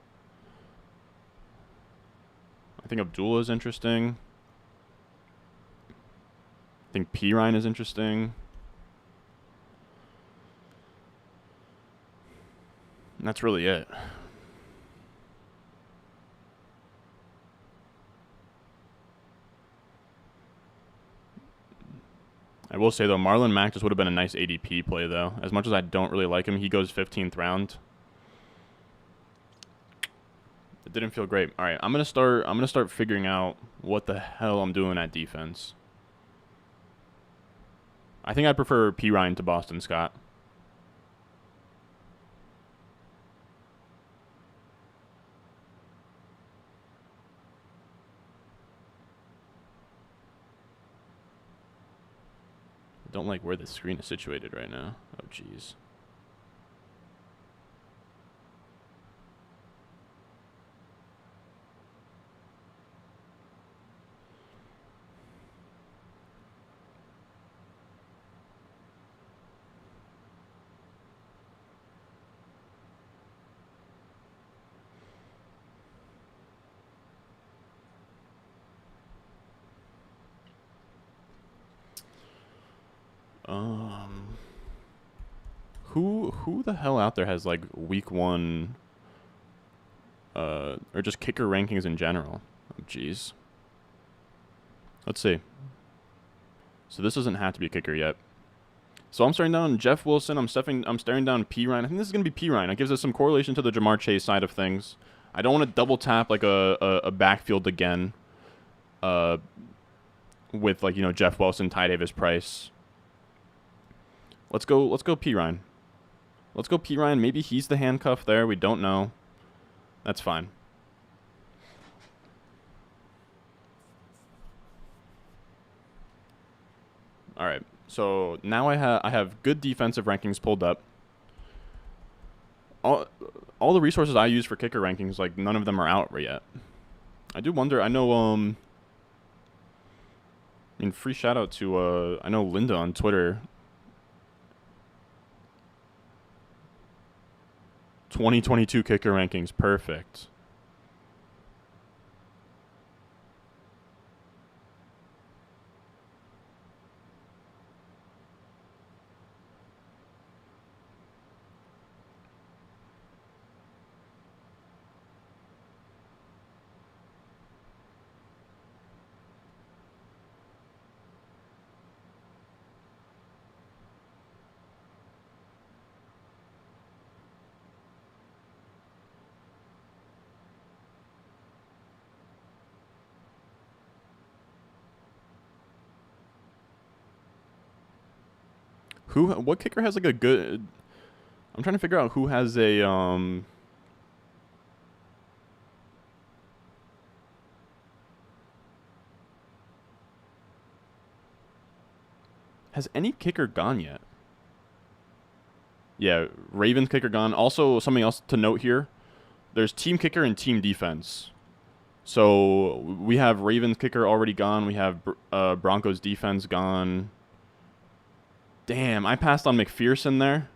I think Abdullah is interesting. I think Pirine is interesting. And that's really it. I will say, though, Marlon Mack just would have been a nice ADP play, though. As much as I don't really like him, he goes 15th round. It didn't feel great. All right, I'm gonna start figuring out what the hell I'm doing at defense. I think I'd prefer P. Ryan to Boston Scott. I don't like where the screen is situated right now. Oh, jeez. Who the hell out there has like week 1 or just kicker rankings in general? Oh, jeez. Let's see. So this doesn't have to be a kicker yet. So I'm starting down Jeff Wilson. I'm staring down P. Ryan. I think this is going to be P. Ryan. It gives us some correlation to the Jamar Chase side of things. I don't want to double tap like a backfield again with like, Jeff Wilson, Ty Davis Price. Let's go P. Ryan. Let's go P. Ryan. Maybe he's the handcuff there. We don't know. That's fine. All right. So now I have good defensive rankings pulled up. All the resources I use for kicker rankings, like none of them are out yet. I do wonder. I know. Free shout out to I know Linda on Twitter. 2022 kicker rankings, perfect. What kicker has like a good? I'm trying to figure out who has a Has any kicker gone yet? Yeah, Ravens kicker gone. Also, something else to note here. There's team kicker and team defense. So we have Ravens kicker already gone. We have Broncos defense gone. Damn, I passed on McPherson there.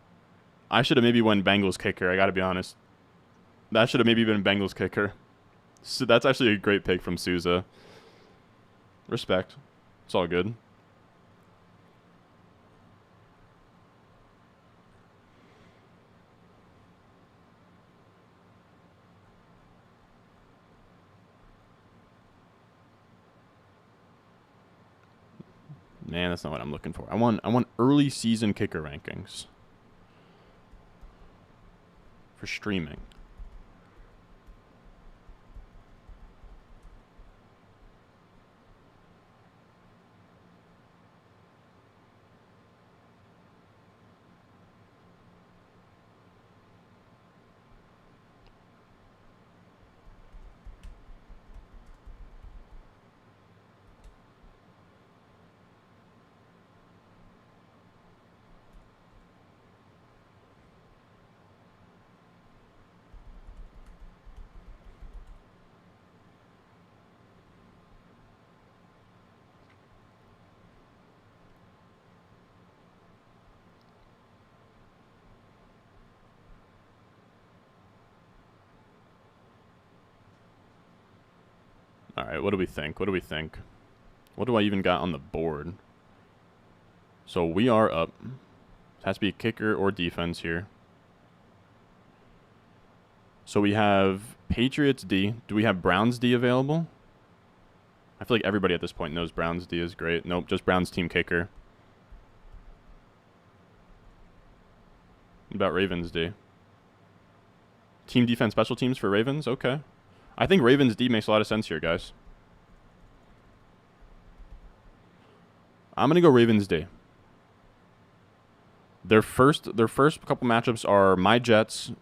I should have maybe went Bengals kicker. I got to be honest. That should have maybe been Bengals kicker. So that's actually a great pick from Souza. Respect. It's all good. Man, that's not what I'm looking for. I want early season kicker rankings for streaming. All right, what do we think? What do I even got on the board? So we are up. It has to be kicker or defense here. So we have Patriots D. Do we have Browns D available? I feel like everybody at this point knows Browns D is great. Nope, just Browns team kicker. What about Ravens D? Team defense special teams for Ravens? Okay. I think Ravens D makes a lot of sense here, guys. I'm going to go Ravens D. Their first couple matchups are my Jets,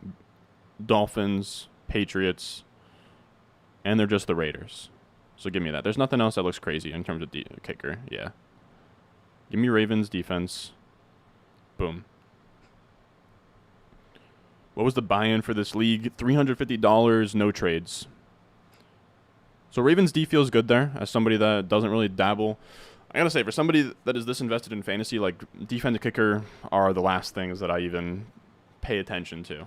Dolphins, Patriots, and they're just the Raiders. So give me that. There's nothing else that looks crazy in terms of kicker. Yeah. Give me Ravens defense. Boom. What was the buy-in for this league? $350, no trades. So Ravens D feels good there as somebody that doesn't really dabble. I gotta say, for somebody that is this invested in fantasy, like defensive kicker are the last things that I even pay attention to.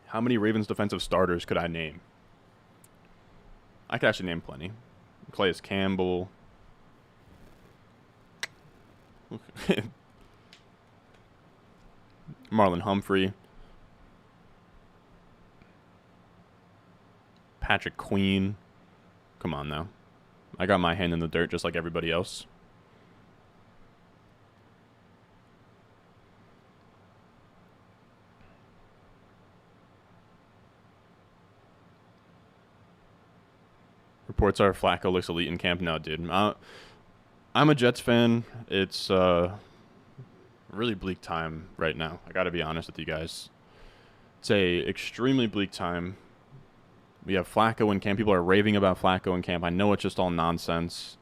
How many Ravens defensive starters could I name? I could actually name plenty. Calais Campbell. Marlon Humphrey. Patrick Queen. Come on now. I got my hand in the dirt just like everybody else. Reports are Flacco looks elite in camp. No, dude. I'm a Jets fan. It's a really bleak time right now. I got to be honest with you guys. It's a extremely bleak time. We have Flacco in camp. People are raving about Flacco in camp. I know it's just all nonsense.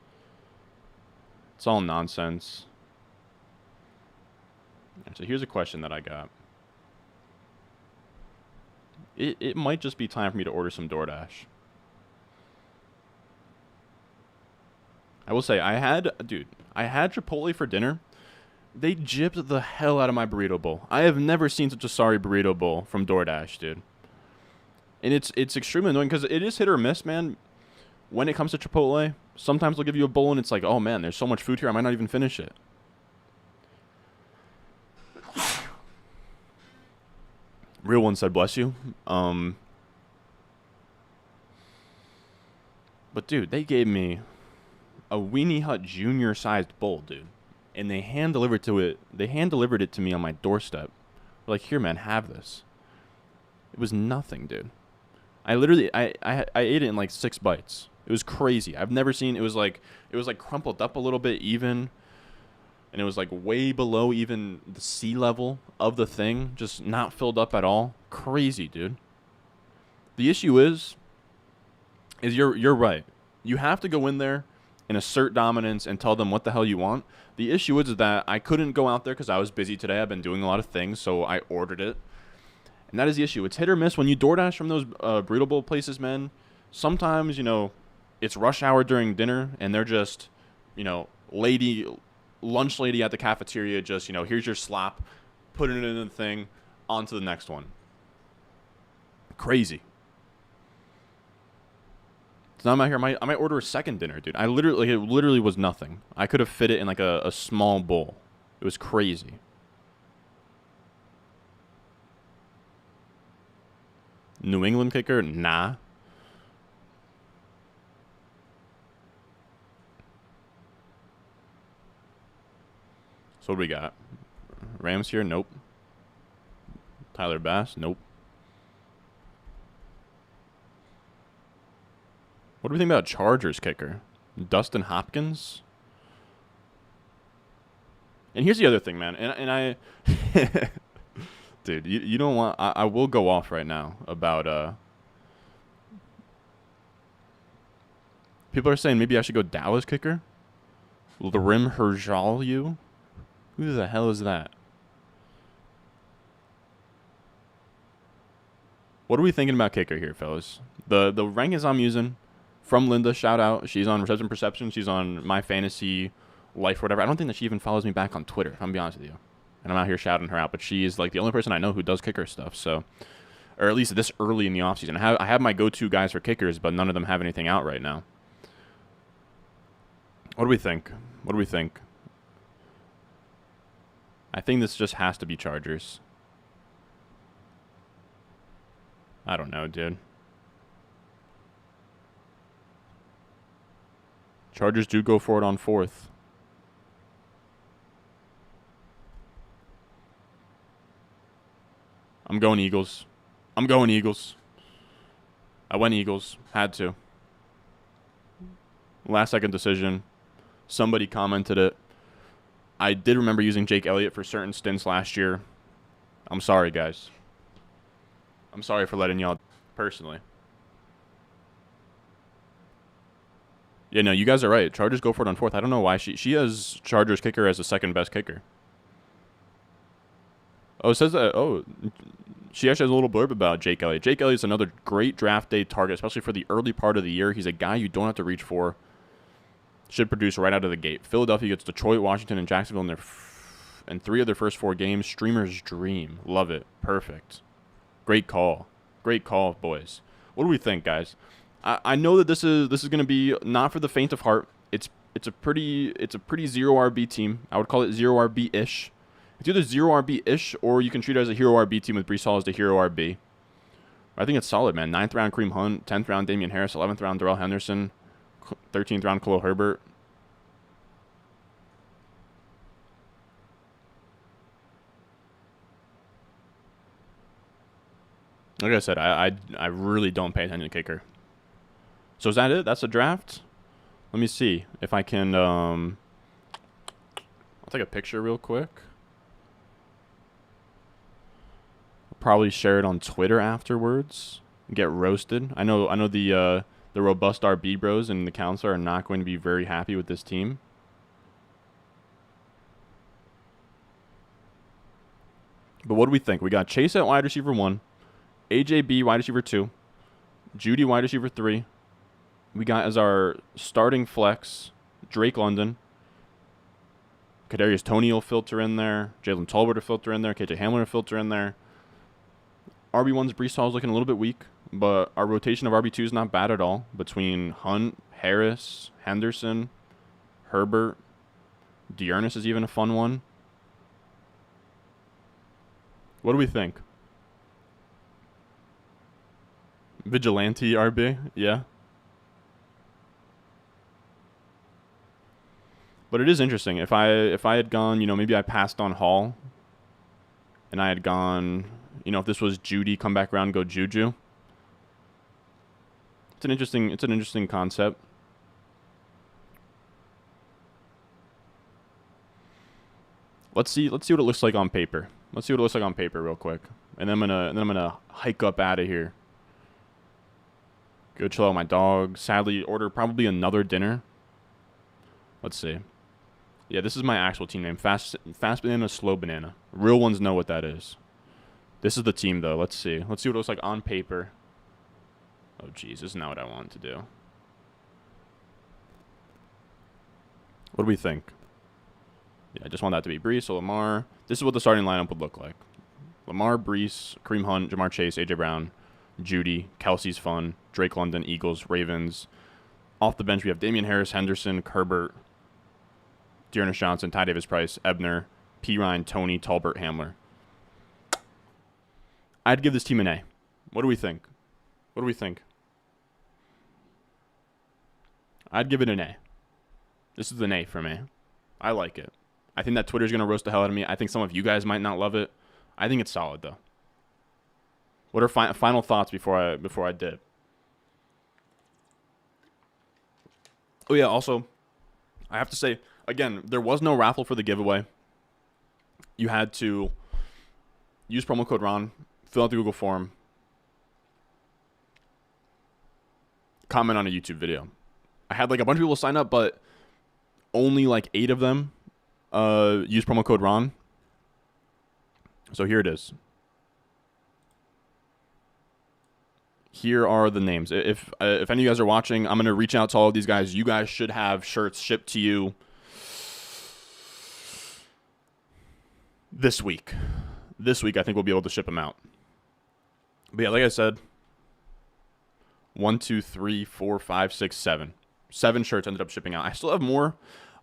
It's all nonsense. So here's a question that I got. It might just be time for me to order some DoorDash. I will say, I had Chipotle for dinner. They gypped the hell out of my burrito bowl. I have never seen such a sorry burrito bowl from DoorDash, dude. And it's extremely annoying because it is hit or miss, man. When it comes to Chipotle, sometimes they'll give you a bowl and it's like, oh man, there's so much food here, I might not even finish it. Real one said, bless you. But dude, they gave me a Weenie Hut Junior sized bowl, dude. And they hand delivered it to me on my doorstep. They're like, here, man, have this. It was nothing, dude. I ate it in like 6 bites. It was crazy. I've never seen, it was like crumpled up a little bit even. And it was like way below even the sea level of the thing. Just not filled up at all. Crazy, dude. The issue is you're right. You have to go in there and assert dominance and tell them what the hell you want. The issue is that I couldn't go out there because I was busy today. I've been doing a lot of things, so I ordered it. And that is the issue. It's hit or miss. When you DoorDash from those burrito bowl places, man, sometimes, it's rush hour during dinner, and they're just, lunch lady at the cafeteria just, here's your slop, put it in the thing, on to the next one. Crazy. So now I'm out here. I might order a second dinner, dude. It literally was nothing. I could have fit it in like a small bowl. It was crazy. New England kicker? Nah. So what do we got? Rams here? Nope. Tyler Bass? Nope. What do we think about Chargers kicker? Dustin Hopkins? And here's the other thing, man. And I... Dude, you don't want... I will go off right now about... People are saying maybe I should go Dallas kicker? Larim Herjalju? Who the hell is that? What are we thinking about kicker here, fellas? The rankings I'm using from Linda, shout out. She's on Reception Perception. She's on My Fantasy Life or whatever. I don't think that she even follows me back on Twitter, if I'm going to be honest with you. And I'm out here shouting her out. But she is like the only person I know who does kicker stuff. So, or at least this early in the offseason. I have my go-to guys for kickers, but none of them have anything out right now. What do we think? I think this just has to be Chargers. I don't know, dude. Chargers do go for it on 4th. I'm going Eagles. I went Eagles. Had to. Last second decision. Somebody commented it. I did remember using Jake Elliott for certain stints last year. I'm sorry, guys. I'm sorry for letting y'all personally. Yeah, no, you guys are right. Chargers go for it on 4th. I don't know why she has Chargers kicker as the second best kicker. Oh, it says that. Oh, she actually has a little blurb about Jake Elliott. Jake Elliott's another great draft day target, especially for the early part of the year. He's a guy you don't have to reach for. Should produce right out of the gate. Philadelphia gets Detroit, Washington, and Jacksonville in 3 of their first 4 games. Streamer's dream. Love it. Perfect. Great call. Great call, boys. What do we think, guys? I know that this is going to be not for the faint of heart. It's a pretty 0 RB team. I would call it 0 RB ish. It's either 0 RB ish or you can treat it as a hero RB team with Breece Hall as the hero RB. I think it's solid, man. 9th round Kareem Hunt, 10th round Damian Harris, 11th round Darrell Henderson, 13th round Khalil Herbert. Like I said, I really don't pay attention to kicker. So is that it? That's the draft? Let me see if I can I'll take a picture real quick. I'll probably share it on Twitter afterwards. Get roasted. I know the robust RB bros and the counselor are not going to be very happy with this team. But what do we think? We got Chase at wide receiver 1, AJB wide receiver 2, Judy wide receiver 3. We got as our starting flex Drake London. Kadarius Toney will filter in there. Jalen Tolbert will filter in there. KJ Hamler will filter in there. RB1's Breece Hall is looking a little bit weak, but our rotation of RB2 is not bad at all. Between Hunt, Harris, Henderson, Herbert, Dearness is even a fun one. What do we think? Vigilante RB? Yeah. But it is interesting. If I had gone, maybe I passed on Hall, and I had gone, if this was Judy, come back around, go Juju. It's an interesting concept. Let's see what it looks like on paper. Let's see what it looks like on paper real quick, and then I'm gonna hike up out of here. Go chill out with my dog. Sadly, order probably another dinner. Let's see. Yeah, this is my actual team name. Fast Banana, Slow Banana. Real ones know what that is. This is the team, though. Let's see. Let's see what it looks like on paper. Oh, geez. This is not what I want to do. What do we think? Yeah, I just want that to be Breece, so Lamar. This is what the starting lineup would look like. Lamar, Breece, Kareem Hunt, Jamar Chase, A.J. Brown, Judy, Kelce's fun, Drake London, Eagles, Ravens. Off the bench, we have Damian Harris, Henderson, Herbert, Dearness Johnson, Ty Davis Price, Ebner, P. Ryan, Toney, Tolbert, Hamler. I'd give this team an A. What do we think? What do we think? I'd give it an A. This is an A for me. I like it. I think that Twitter's going to roast the hell out of me. I think some of you guys might not love it. I think it's solid, though. What are final thoughts before I dip? Oh, yeah, also, I have to say, again, there was no raffle for the giveaway. You had to use promo code Ron, fill out the Google form, comment on a YouTube video. I had like a bunch of people sign up, but only like 8 of them use promo code Ron. So here it is. Here are the names. If any of you guys are watching, I'm going to reach out to all of these guys. You guys should have shirts shipped to you this week. This week, I think we'll be able to ship them out. But yeah, like I said, 1, 2, 3, 4, 5, 6, 7. 7 shirts ended up shipping out. I still have more.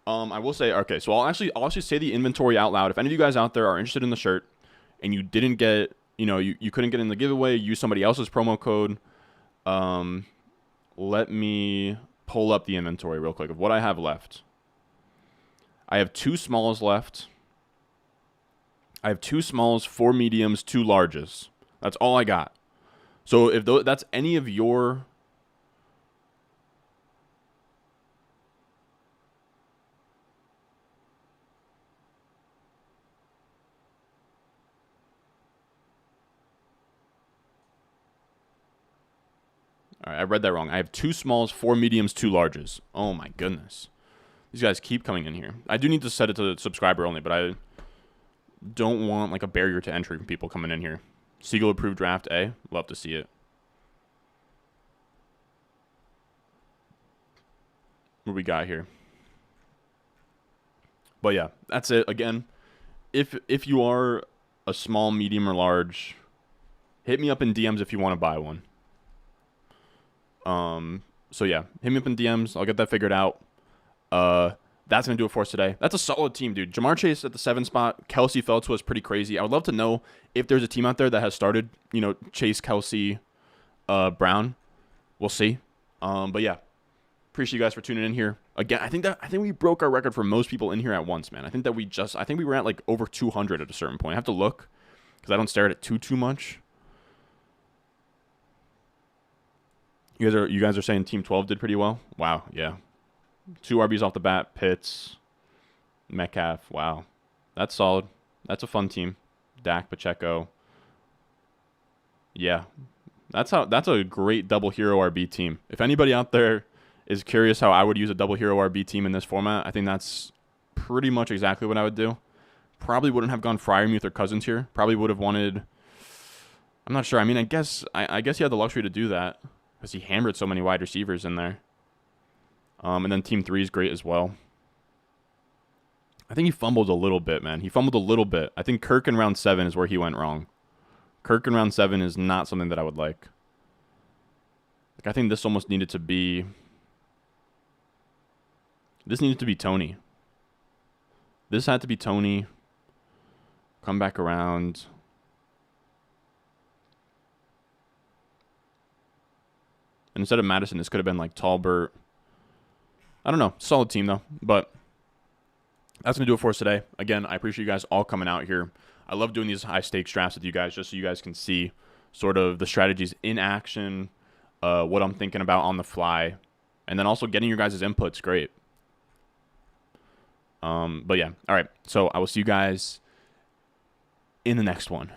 I will say, okay, so I'll actually say the inventory out loud. If any of you guys out there are interested in the shirt and you didn't get, you couldn't get in the giveaway, use somebody else's promo code. Let me pull up the inventory real quick of what I have left. I have 2 smalls left. I have 2 smalls, 4 mediums, 2 larges. That's all I got. So if that's any of your All right, I read that wrong. I have 2 smalls, 4 mediums, 2 larges. Oh my goodness. These guys keep coming in here. I do need to set it to subscriber only, but I don't want like a barrier to entry from people coming in here. Siegel approved draft A. Love to see it. What we got here? But yeah, that's it. Again, if you are a small, medium, or large, hit me up in DMs if you want to buy one. So yeah, hit me up in DMs. I'll get that figured out. That's going to do it for us today. That's a solid team, dude. Jamar Chase at the 7 spot. Kelce fell to us pretty crazy. I would love to know if there's a team out there that has started, Chase, Kelce, Brown. We'll see. But yeah, appreciate you guys for tuning in here. Again, I think we broke our record for most people in here at once, man. I think we were at like over 200 at a certain point. I have to look because I don't stare at it too much. You guys are saying Team 12 did pretty well? Wow, yeah. 2 RBs off the bat, Pitts, Metcalf. Wow. That's solid. That's a fun team. Dak, Pacheco. Yeah. That's a great double hero RB team. If anybody out there is curious how I would use a double hero RB team in this format, I think that's pretty much exactly what I would do. Probably wouldn't have gone Freiermuth or Cousins here. Probably would have wanted, I'm not sure. I mean, I guess he had the luxury to do that because he hammered so many wide receivers in there. And then Team 3 is great as well. I think he fumbled a little bit, man. He fumbled a little bit. I think Kirk in round 7 is where he went wrong. Kirk in round 7 is not something that I would like. I think this almost needed to be... This needed to be Tony. This had to be Tony. Come back around. And instead of Madison, this could have been like Talbert. I don't know. Solid team, though. But that's going to do it for us today. Again, I appreciate you guys all coming out here. I love doing these high-stakes drafts with you guys just so you guys can see sort of the strategies in action, what I'm thinking about on the fly, and then also getting your guys' input's great. But yeah, all right. So I will see you guys in the next one.